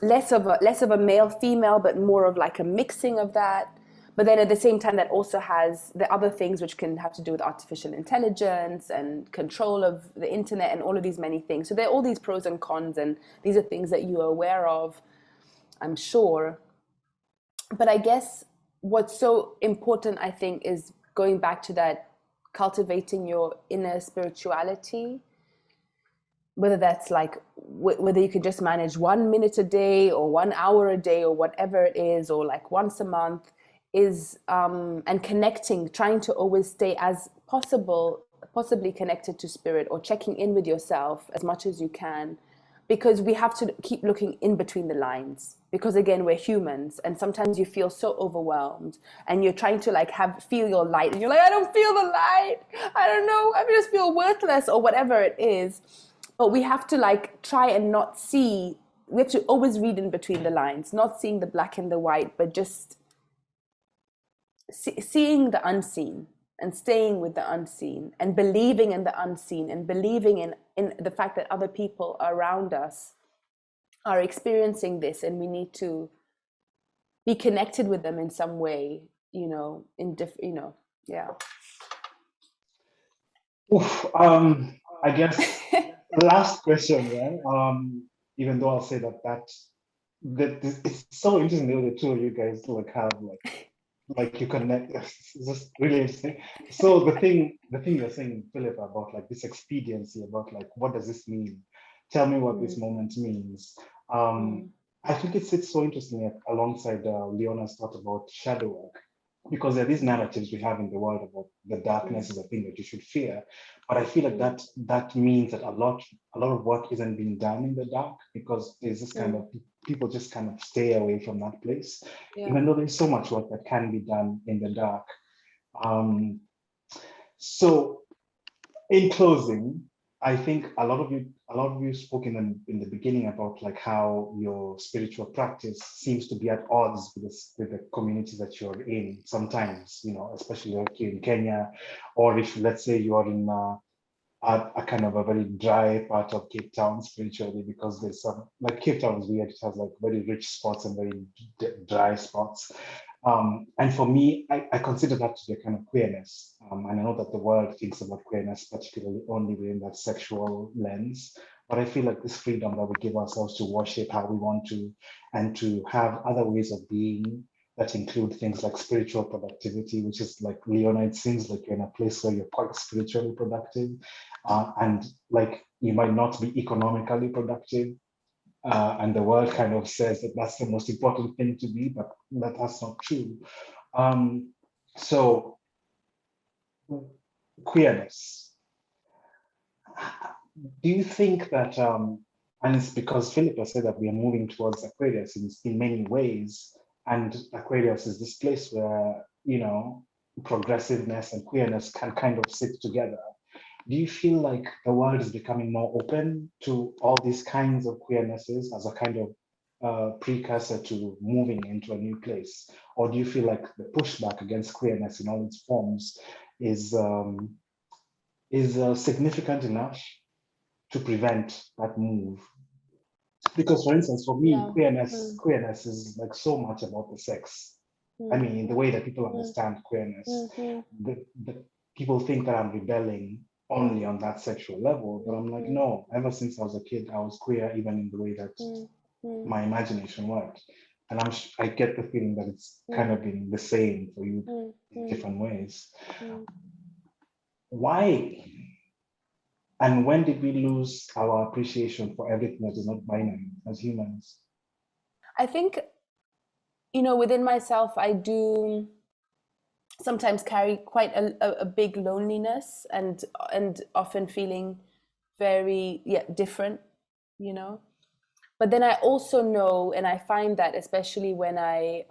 less of a male female, but more of like a mixing of that. But then at the same time, that also has the other things which can have to do with artificial intelligence and control of the internet and all of these many things. So there are all these pros and cons, and these are things that you are aware of, I'm sure. But I guess what's so important, I think, is going back to that, cultivating your inner spirituality, whether that's like, whether you can just manage 1 minute a day or 1 hour a day or whatever it is, or like once a month, is and connecting, trying to always stay as possibly connected to spirit, or checking in with yourself as much as you can, because we have to keep looking in between the lines, because again, we're humans, and sometimes you feel so overwhelmed and you're trying to like feel your light, and you're like, I don't feel the light, I don't know, I just feel worthless, or whatever it is. But we have to like try and not see, we have to always read in between the lines, not seeing the black and the white, but just seeing the unseen and staying with the unseen and believing in the unseen and believing in the fact that other people around us are experiencing this, and we need to be connected with them in some way, yeah.
Oof, I guess last question, right? Even though I'll say that it's so interesting the two of you guys like have like you connect. It's just really interesting. So the thing you're saying, Philippa, about like this expediency, about like what does this mean? Tell me what this moment means. I think it sits so interestingly alongside Leona's thought about shadow work, because there are these narratives we have in the world about the darkness is a thing that you should fear. But I feel like that means that a lot of work isn't being done in the dark, because there's this kind of people just kind of stay away from that place, even though there's so much work that can be done in the dark. So in closing, I think a lot of you spoke in the beginning about like how your spiritual practice seems to be at odds with the community that you're in sometimes, especially like here in Kenya, or if let's say you are in a kind of a very dry part of Cape Town spiritually, because there's some, like Cape Town is weird, it has like very rich spots and very dry spots. And for me, I consider that to be a kind of queerness. And I know that the world thinks about queerness particularly only within that sexual lens. But I feel like this freedom that we give ourselves to worship how we want to, and to have other ways of being that include things like spiritual productivity, which is like, Leona, it seems like you're in a place where you're quite spiritually productive. And like you might not be economically productive. And the world kind of says that that's the most important thing to be, but that's not true. So queerness. Do you think that, and it's because Philippa said that we are moving towards Aquarius in many ways, and Aquarius is this place where, progressiveness and queerness can kind of sit together. Do you feel like the world is becoming more open to all these kinds of queernesses as a kind of precursor to moving into a new place? Or do you feel like the pushback against queerness in all its forms is significant enough to prevent that move? Because, for instance, for me, queerness is like so much about the sex. I mean, in the way that people understand queerness, the people think that I'm rebelling only on that sexual level, but I'm like, no, ever since I was a kid, I was queer even in the way that my imagination worked. And I get the feeling that it's kind of been the same for you in different ways. Why? And when did we lose our appreciation for everything that is not binary as humans?
I think, within myself, I do sometimes carry quite a big loneliness and often feeling very different, But then I also know, and I find that especially when I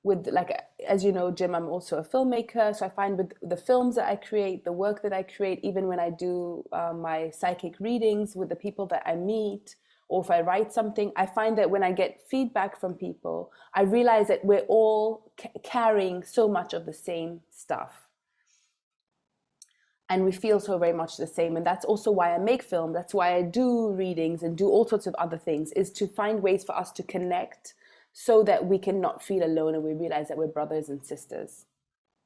with, like, as you know, Jim, I'm also a filmmaker, so I find with the films that I create, the work that I create, even when I do my psychic readings with the people that I meet, or if I write something, I find that when I get feedback from people, I realize that we're all carrying so much of the same stuff. And we feel so very much the same. And that's also why I make film. That's why I do readings and do all sorts of other things, is to find ways for us to connect so that we can not feel alone and we realize that we're brothers and sisters.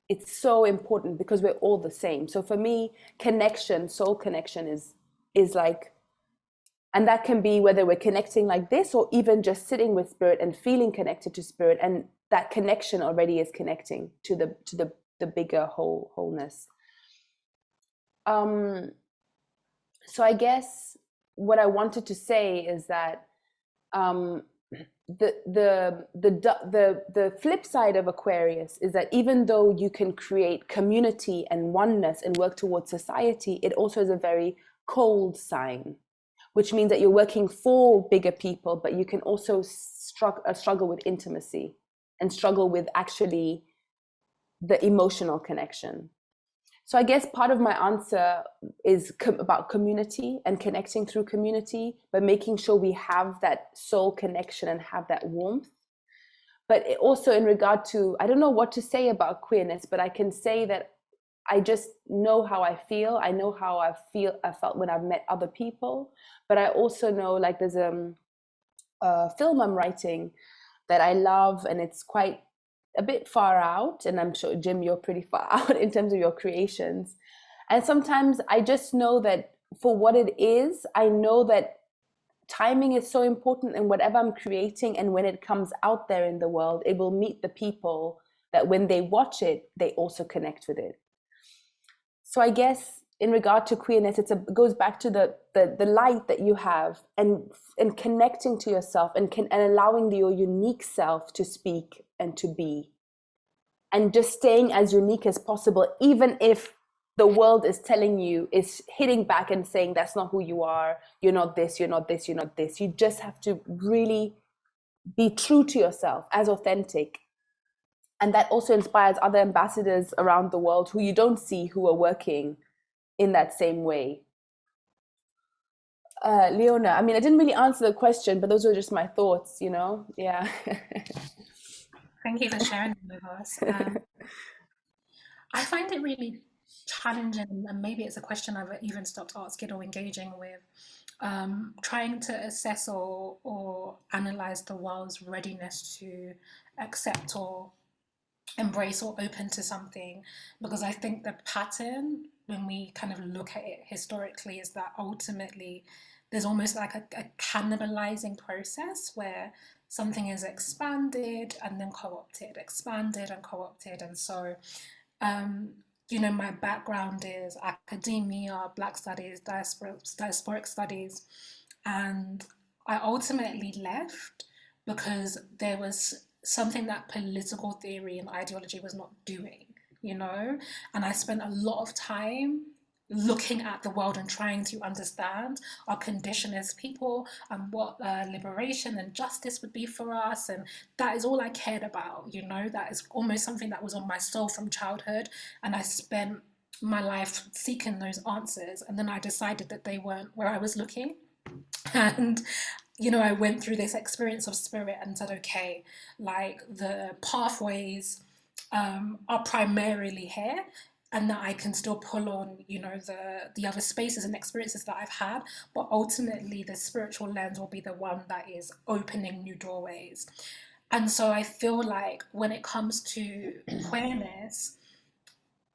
It's so important because we're all the same. So for me, connection, soul connection is like, and that can be whether we're connecting like this or even just sitting with spirit and feeling connected to spirit. And that connection already is connecting to the bigger wholeness. So I guess what I wanted to say is that the flip side of Aquarius is that even though you can create community and oneness and work towards society, it also is a very cold sign, which means that you're working for bigger people, but you can also struggle with intimacy and struggle with actually the emotional connection. So I guess part of my answer is about community and connecting through community, but making sure we have that soul connection and have that warmth. But also in regard to, I don't know what to say about queerness, but I can say that I just know how I feel. I know how I felt when I've met other people. But I also know, like, there's a film I'm writing that I love, and it's quite a bit far out, and I'm sure, Jim, you're pretty far out in terms of your creations. And sometimes I just know that for what it is, I know that timing is so important in whatever I'm creating, and when it comes out there in the world, it will meet the people that when they watch it, they also connect with it. So I guess in regard to queerness, it goes back to the light that you have, and connecting to yourself and allowing your unique self to speak and to be, and just staying as unique as possible, even if the world is telling you, is hitting back and saying that's not who you are, you're not this, you're not this, you're not this. You just have to really be true to yourself, as authentic. And that also inspires other ambassadors around the world who you don't see, who are working in that same way. Leona, I mean, I didn't really answer the question, but those were just my thoughts, Yeah.
Thank you for sharing them with us. I find it really challenging, and maybe it's a question I've even stopped asking or engaging with, trying to assess or analyze the world's readiness to accept or embrace or open to something, because I think the pattern, when we kind of look at it historically, is that ultimately there's almost like a cannibalizing process where something is expanded and then co-opted, expanded and co-opted. And so my background is academia, Black studies, diasporic studies, and I ultimately left because there was something that political theory and ideology was not doing, and I spent a lot of time looking at the world and trying to understand our condition as people and what liberation and justice would be for us. And that is all I cared about, that is almost something that was on my soul from childhood. And I spent my life seeking those answers. And then I decided that they weren't where I was looking. And I went through this experience of spirit and said, okay, like the pathways are primarily here, and that I can still pull on, the other spaces and experiences that I've had, but ultimately the spiritual lens will be the one that is opening new doorways. And so I feel like when it comes to queerness,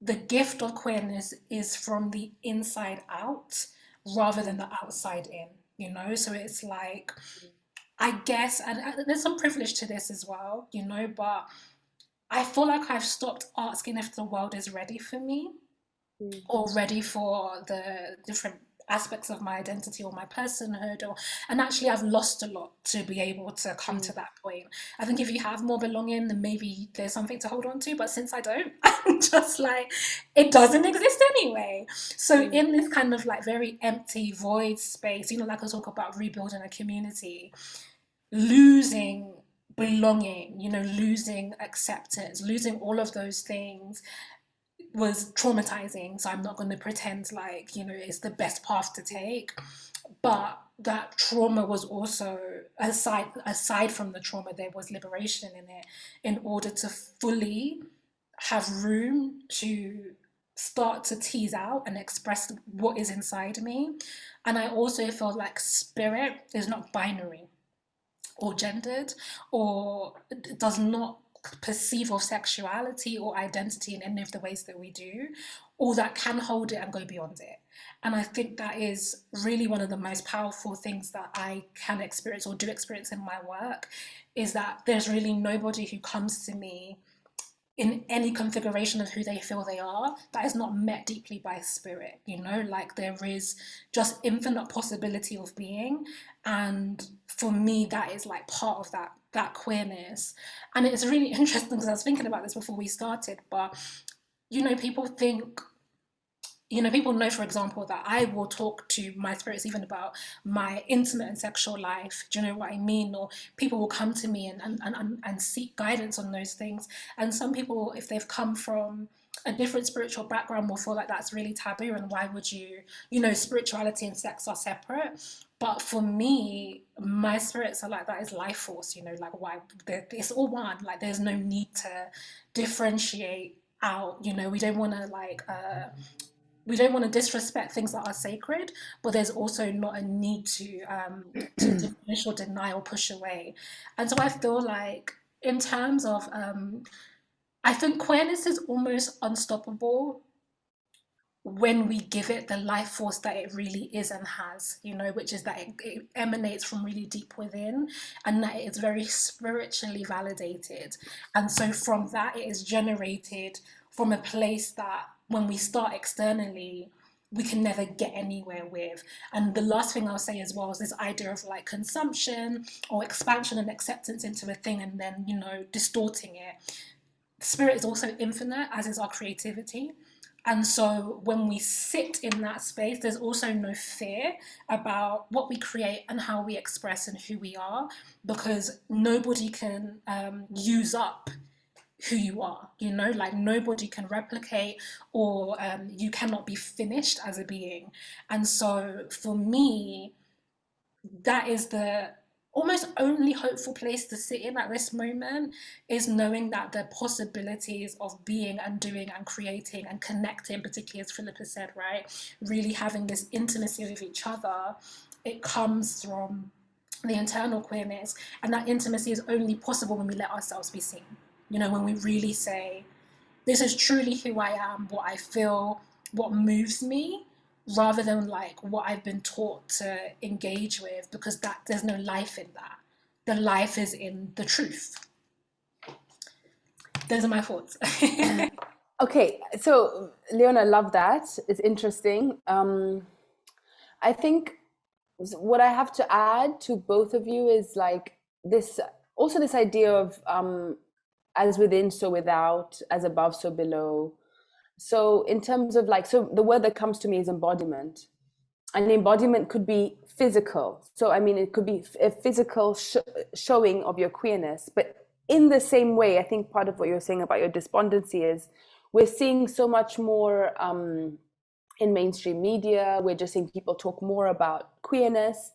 the gift of queerness is from the inside out rather than the outside in, you know? So it's like, I guess, and there's some privilege to this as well, you know, but I feel like I've stopped asking if the world is ready for me or ready for the different aspects of my identity or my personhood, or and actually I've lost a lot to be able to come to that point. I think if you have more belonging, then maybe there's something to hold on to, but since I don't, I'm just like, it doesn't exist anyway. So in this kind of like very empty void space, you know, like I talk about rebuilding a community, losing belonging, you know, losing acceptance, losing all of those things was traumatizing. So I'm not going to pretend like, you know, it's the best path to take. But that trauma was also, aside from the trauma, there was liberation in it, in order to fully have room to start to tease out and express what is inside me. And I also feel like spirit is not binary or gendered, or does not perceive of sexuality or identity in any of the ways that we do, or that can hold it and go beyond it. And I think that is really one of the most powerful things that I can experience or do experience in my work, is that there's really nobody who comes to me in any configuration of who they feel they are that is not met deeply by spirit, you know, like there is just infinite possibility of being. And for me, that is like part of that queerness. And it's really interesting because I was thinking about this before we started, but you know, people think, you know, people know, for example, that I will talk to my spirits even about my intimate and sexual life. Do you know what I mean? Or people will come to me and seek guidance on those things. And some people, if they've come from a different spiritual background, will feel like that's really taboo. And why would you, you know, spirituality and sex are separate. But for me, my spirits are like, that is life force, you know, like why, it's all one. Like there's no need to differentiate out, you know, we don't want to like, we don't want to disrespect things that are sacred, but there's also not a need to diminish or deny or push away. And so I feel like in terms of, I think queerness is almost unstoppable when we give it the life force that it really is and has, you know, which is that it emanates from really deep within, and that it is very spiritually validated. And so from that, it is generated from a place that when we start externally, we can never get anywhere with. And the last thing I'll say as well is this idea of like consumption or expansion and acceptance into a thing and then, you know, distorting it. Spirit is also infinite, as is our creativity. And so when we sit in that space, there's also no fear about what we create and how we express and who we are, because nobody can use up who you are, you know, like nobody can replicate, or you cannot be finished as a being. And so for me, that is the almost only hopeful place to sit in at this moment, is knowing that the possibilities of being and doing and creating and connecting, particularly as Philippa said, right, really having this intimacy with each other, it comes from the internal queerness. And that intimacy is only possible when we let ourselves be seen, you know, when we really say, this is truly who I am, what I feel, what moves me, rather than like what I've been taught to engage with, because that there's no life in that. The life is in the truth. Those are my thoughts.
Okay, so Leona, love that. It's interesting. I think what I have to add to both of you is like this, also this idea of as within, so without, as above, so below. So in terms of like, so the word that comes to me is embodiment. And embodiment could be physical. So, I mean, it could be a physical showing of your queerness. But in the same way, I think part of what you're saying about your despondency is we're seeing so much more in mainstream media. We're just seeing people talk more about queerness.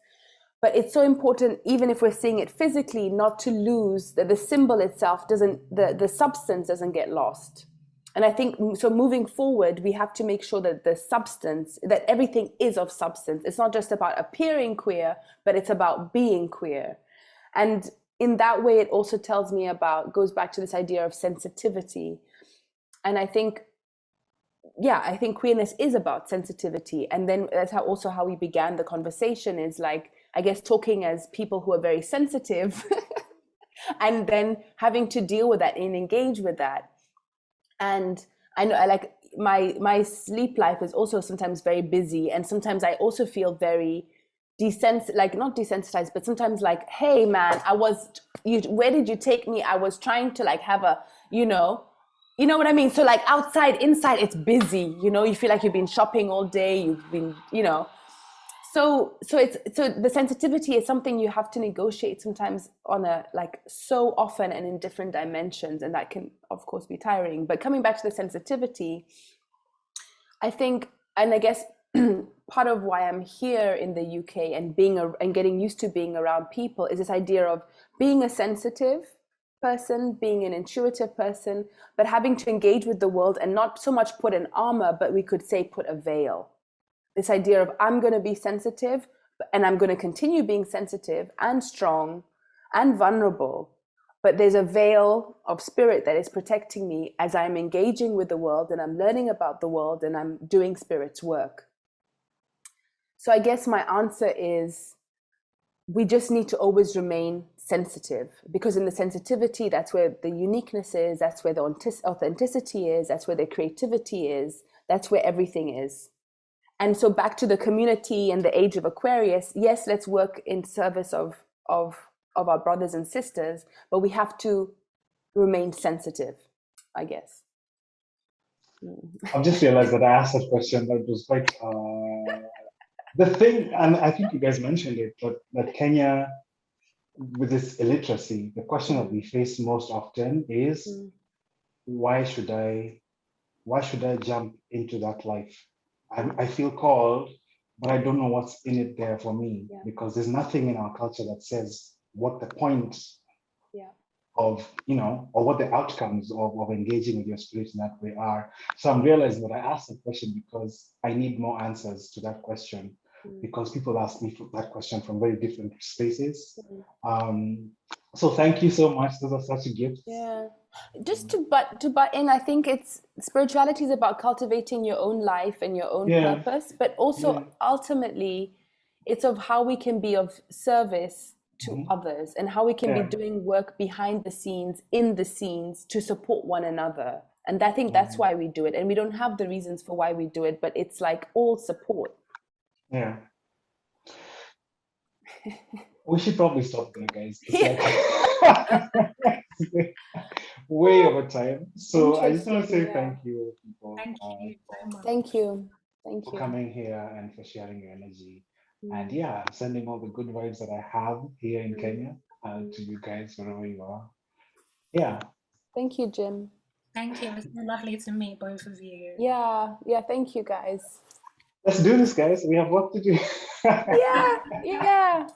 But it's so important, even if we're seeing it physically, not to lose that the symbol itself doesn't, the substance doesn't get lost. And I think, so moving forward, we have to make sure that the substance, that everything is of substance. It's not just about appearing queer, but it's about being queer. And in that way, it also tells me about, goes back to this idea of sensitivity. And I think yeah, I think queerness is about sensitivity. And then that's how we began the conversation, is like, I guess, talking as people who are very sensitive and then having to deal with that and engage with that. And I know, like, my sleep life is also sometimes very busy, and sometimes I also feel very not desensitized, but sometimes like, hey man, where did you take me? I was trying to like have a, you know what I mean? So like outside, inside, it's busy, you feel like you've been shopping all day, you've been, so the sensitivity is something you have to negotiate sometimes on a, like, so often and in different dimensions, and that can of course be tiring. But coming back to the sensitivity, I think, and I guess part of why I'm here in the UK and and getting used to being around people is this idea of being a sensitive person, being an intuitive person, but having to engage with the world and not so much put an armor, but we could say put a veil. This idea of, I'm going to be sensitive, and I'm going to continue being sensitive and strong and vulnerable, but there's a veil of spirit that is protecting me as I'm engaging with the world and I'm learning about the world and I'm doing spirit's work. So I guess my answer is, we just need to always remain sensitive, because in the sensitivity, that's where the uniqueness is, that's where the authenticity is, that's where the creativity is, that's where everything is. And so back to the community and the age of Aquarius, yes, let's work in service of our brothers and sisters, but we have to remain sensitive, I guess.
I've just realized that I asked that question that was quite the thing, and I think you guys mentioned it, but that Kenya, with this illiteracy, the question that we face most often is, why should I jump into that life? I feel called, but I don't know what's in it there for me, because there's nothing in our culture that says what the point of, or what the outcomes of engaging with your spirit in that way are. So I'm realizing that I asked that question because I need more answers to that question, because people ask me that question from very different spaces. So thank you so much. Those are such a gift.
Yeah. Just to butt in, I think spirituality is about cultivating your own life and your own purpose, but also ultimately it's of how we can be of service to others, and how we can be doing work behind the scenes, in the scenes, to support one another. And I think that's why we do it. And we don't have the reasons for why we do it, but it's like all support.
Yeah. We should probably stop there, guys. It's like way over time. So I just want to say thank you, people.
Thank you so much.
Thank you.
For coming here and for sharing your energy. And yeah, I'm sending all the good vibes that I have here in Kenya to you guys, wherever you are. Yeah.
Thank you, Jim.
Thank you. It's been lovely to meet both of you.
Yeah. Thank you, guys.
Let's do this, guys. We have work to do.
Yeah.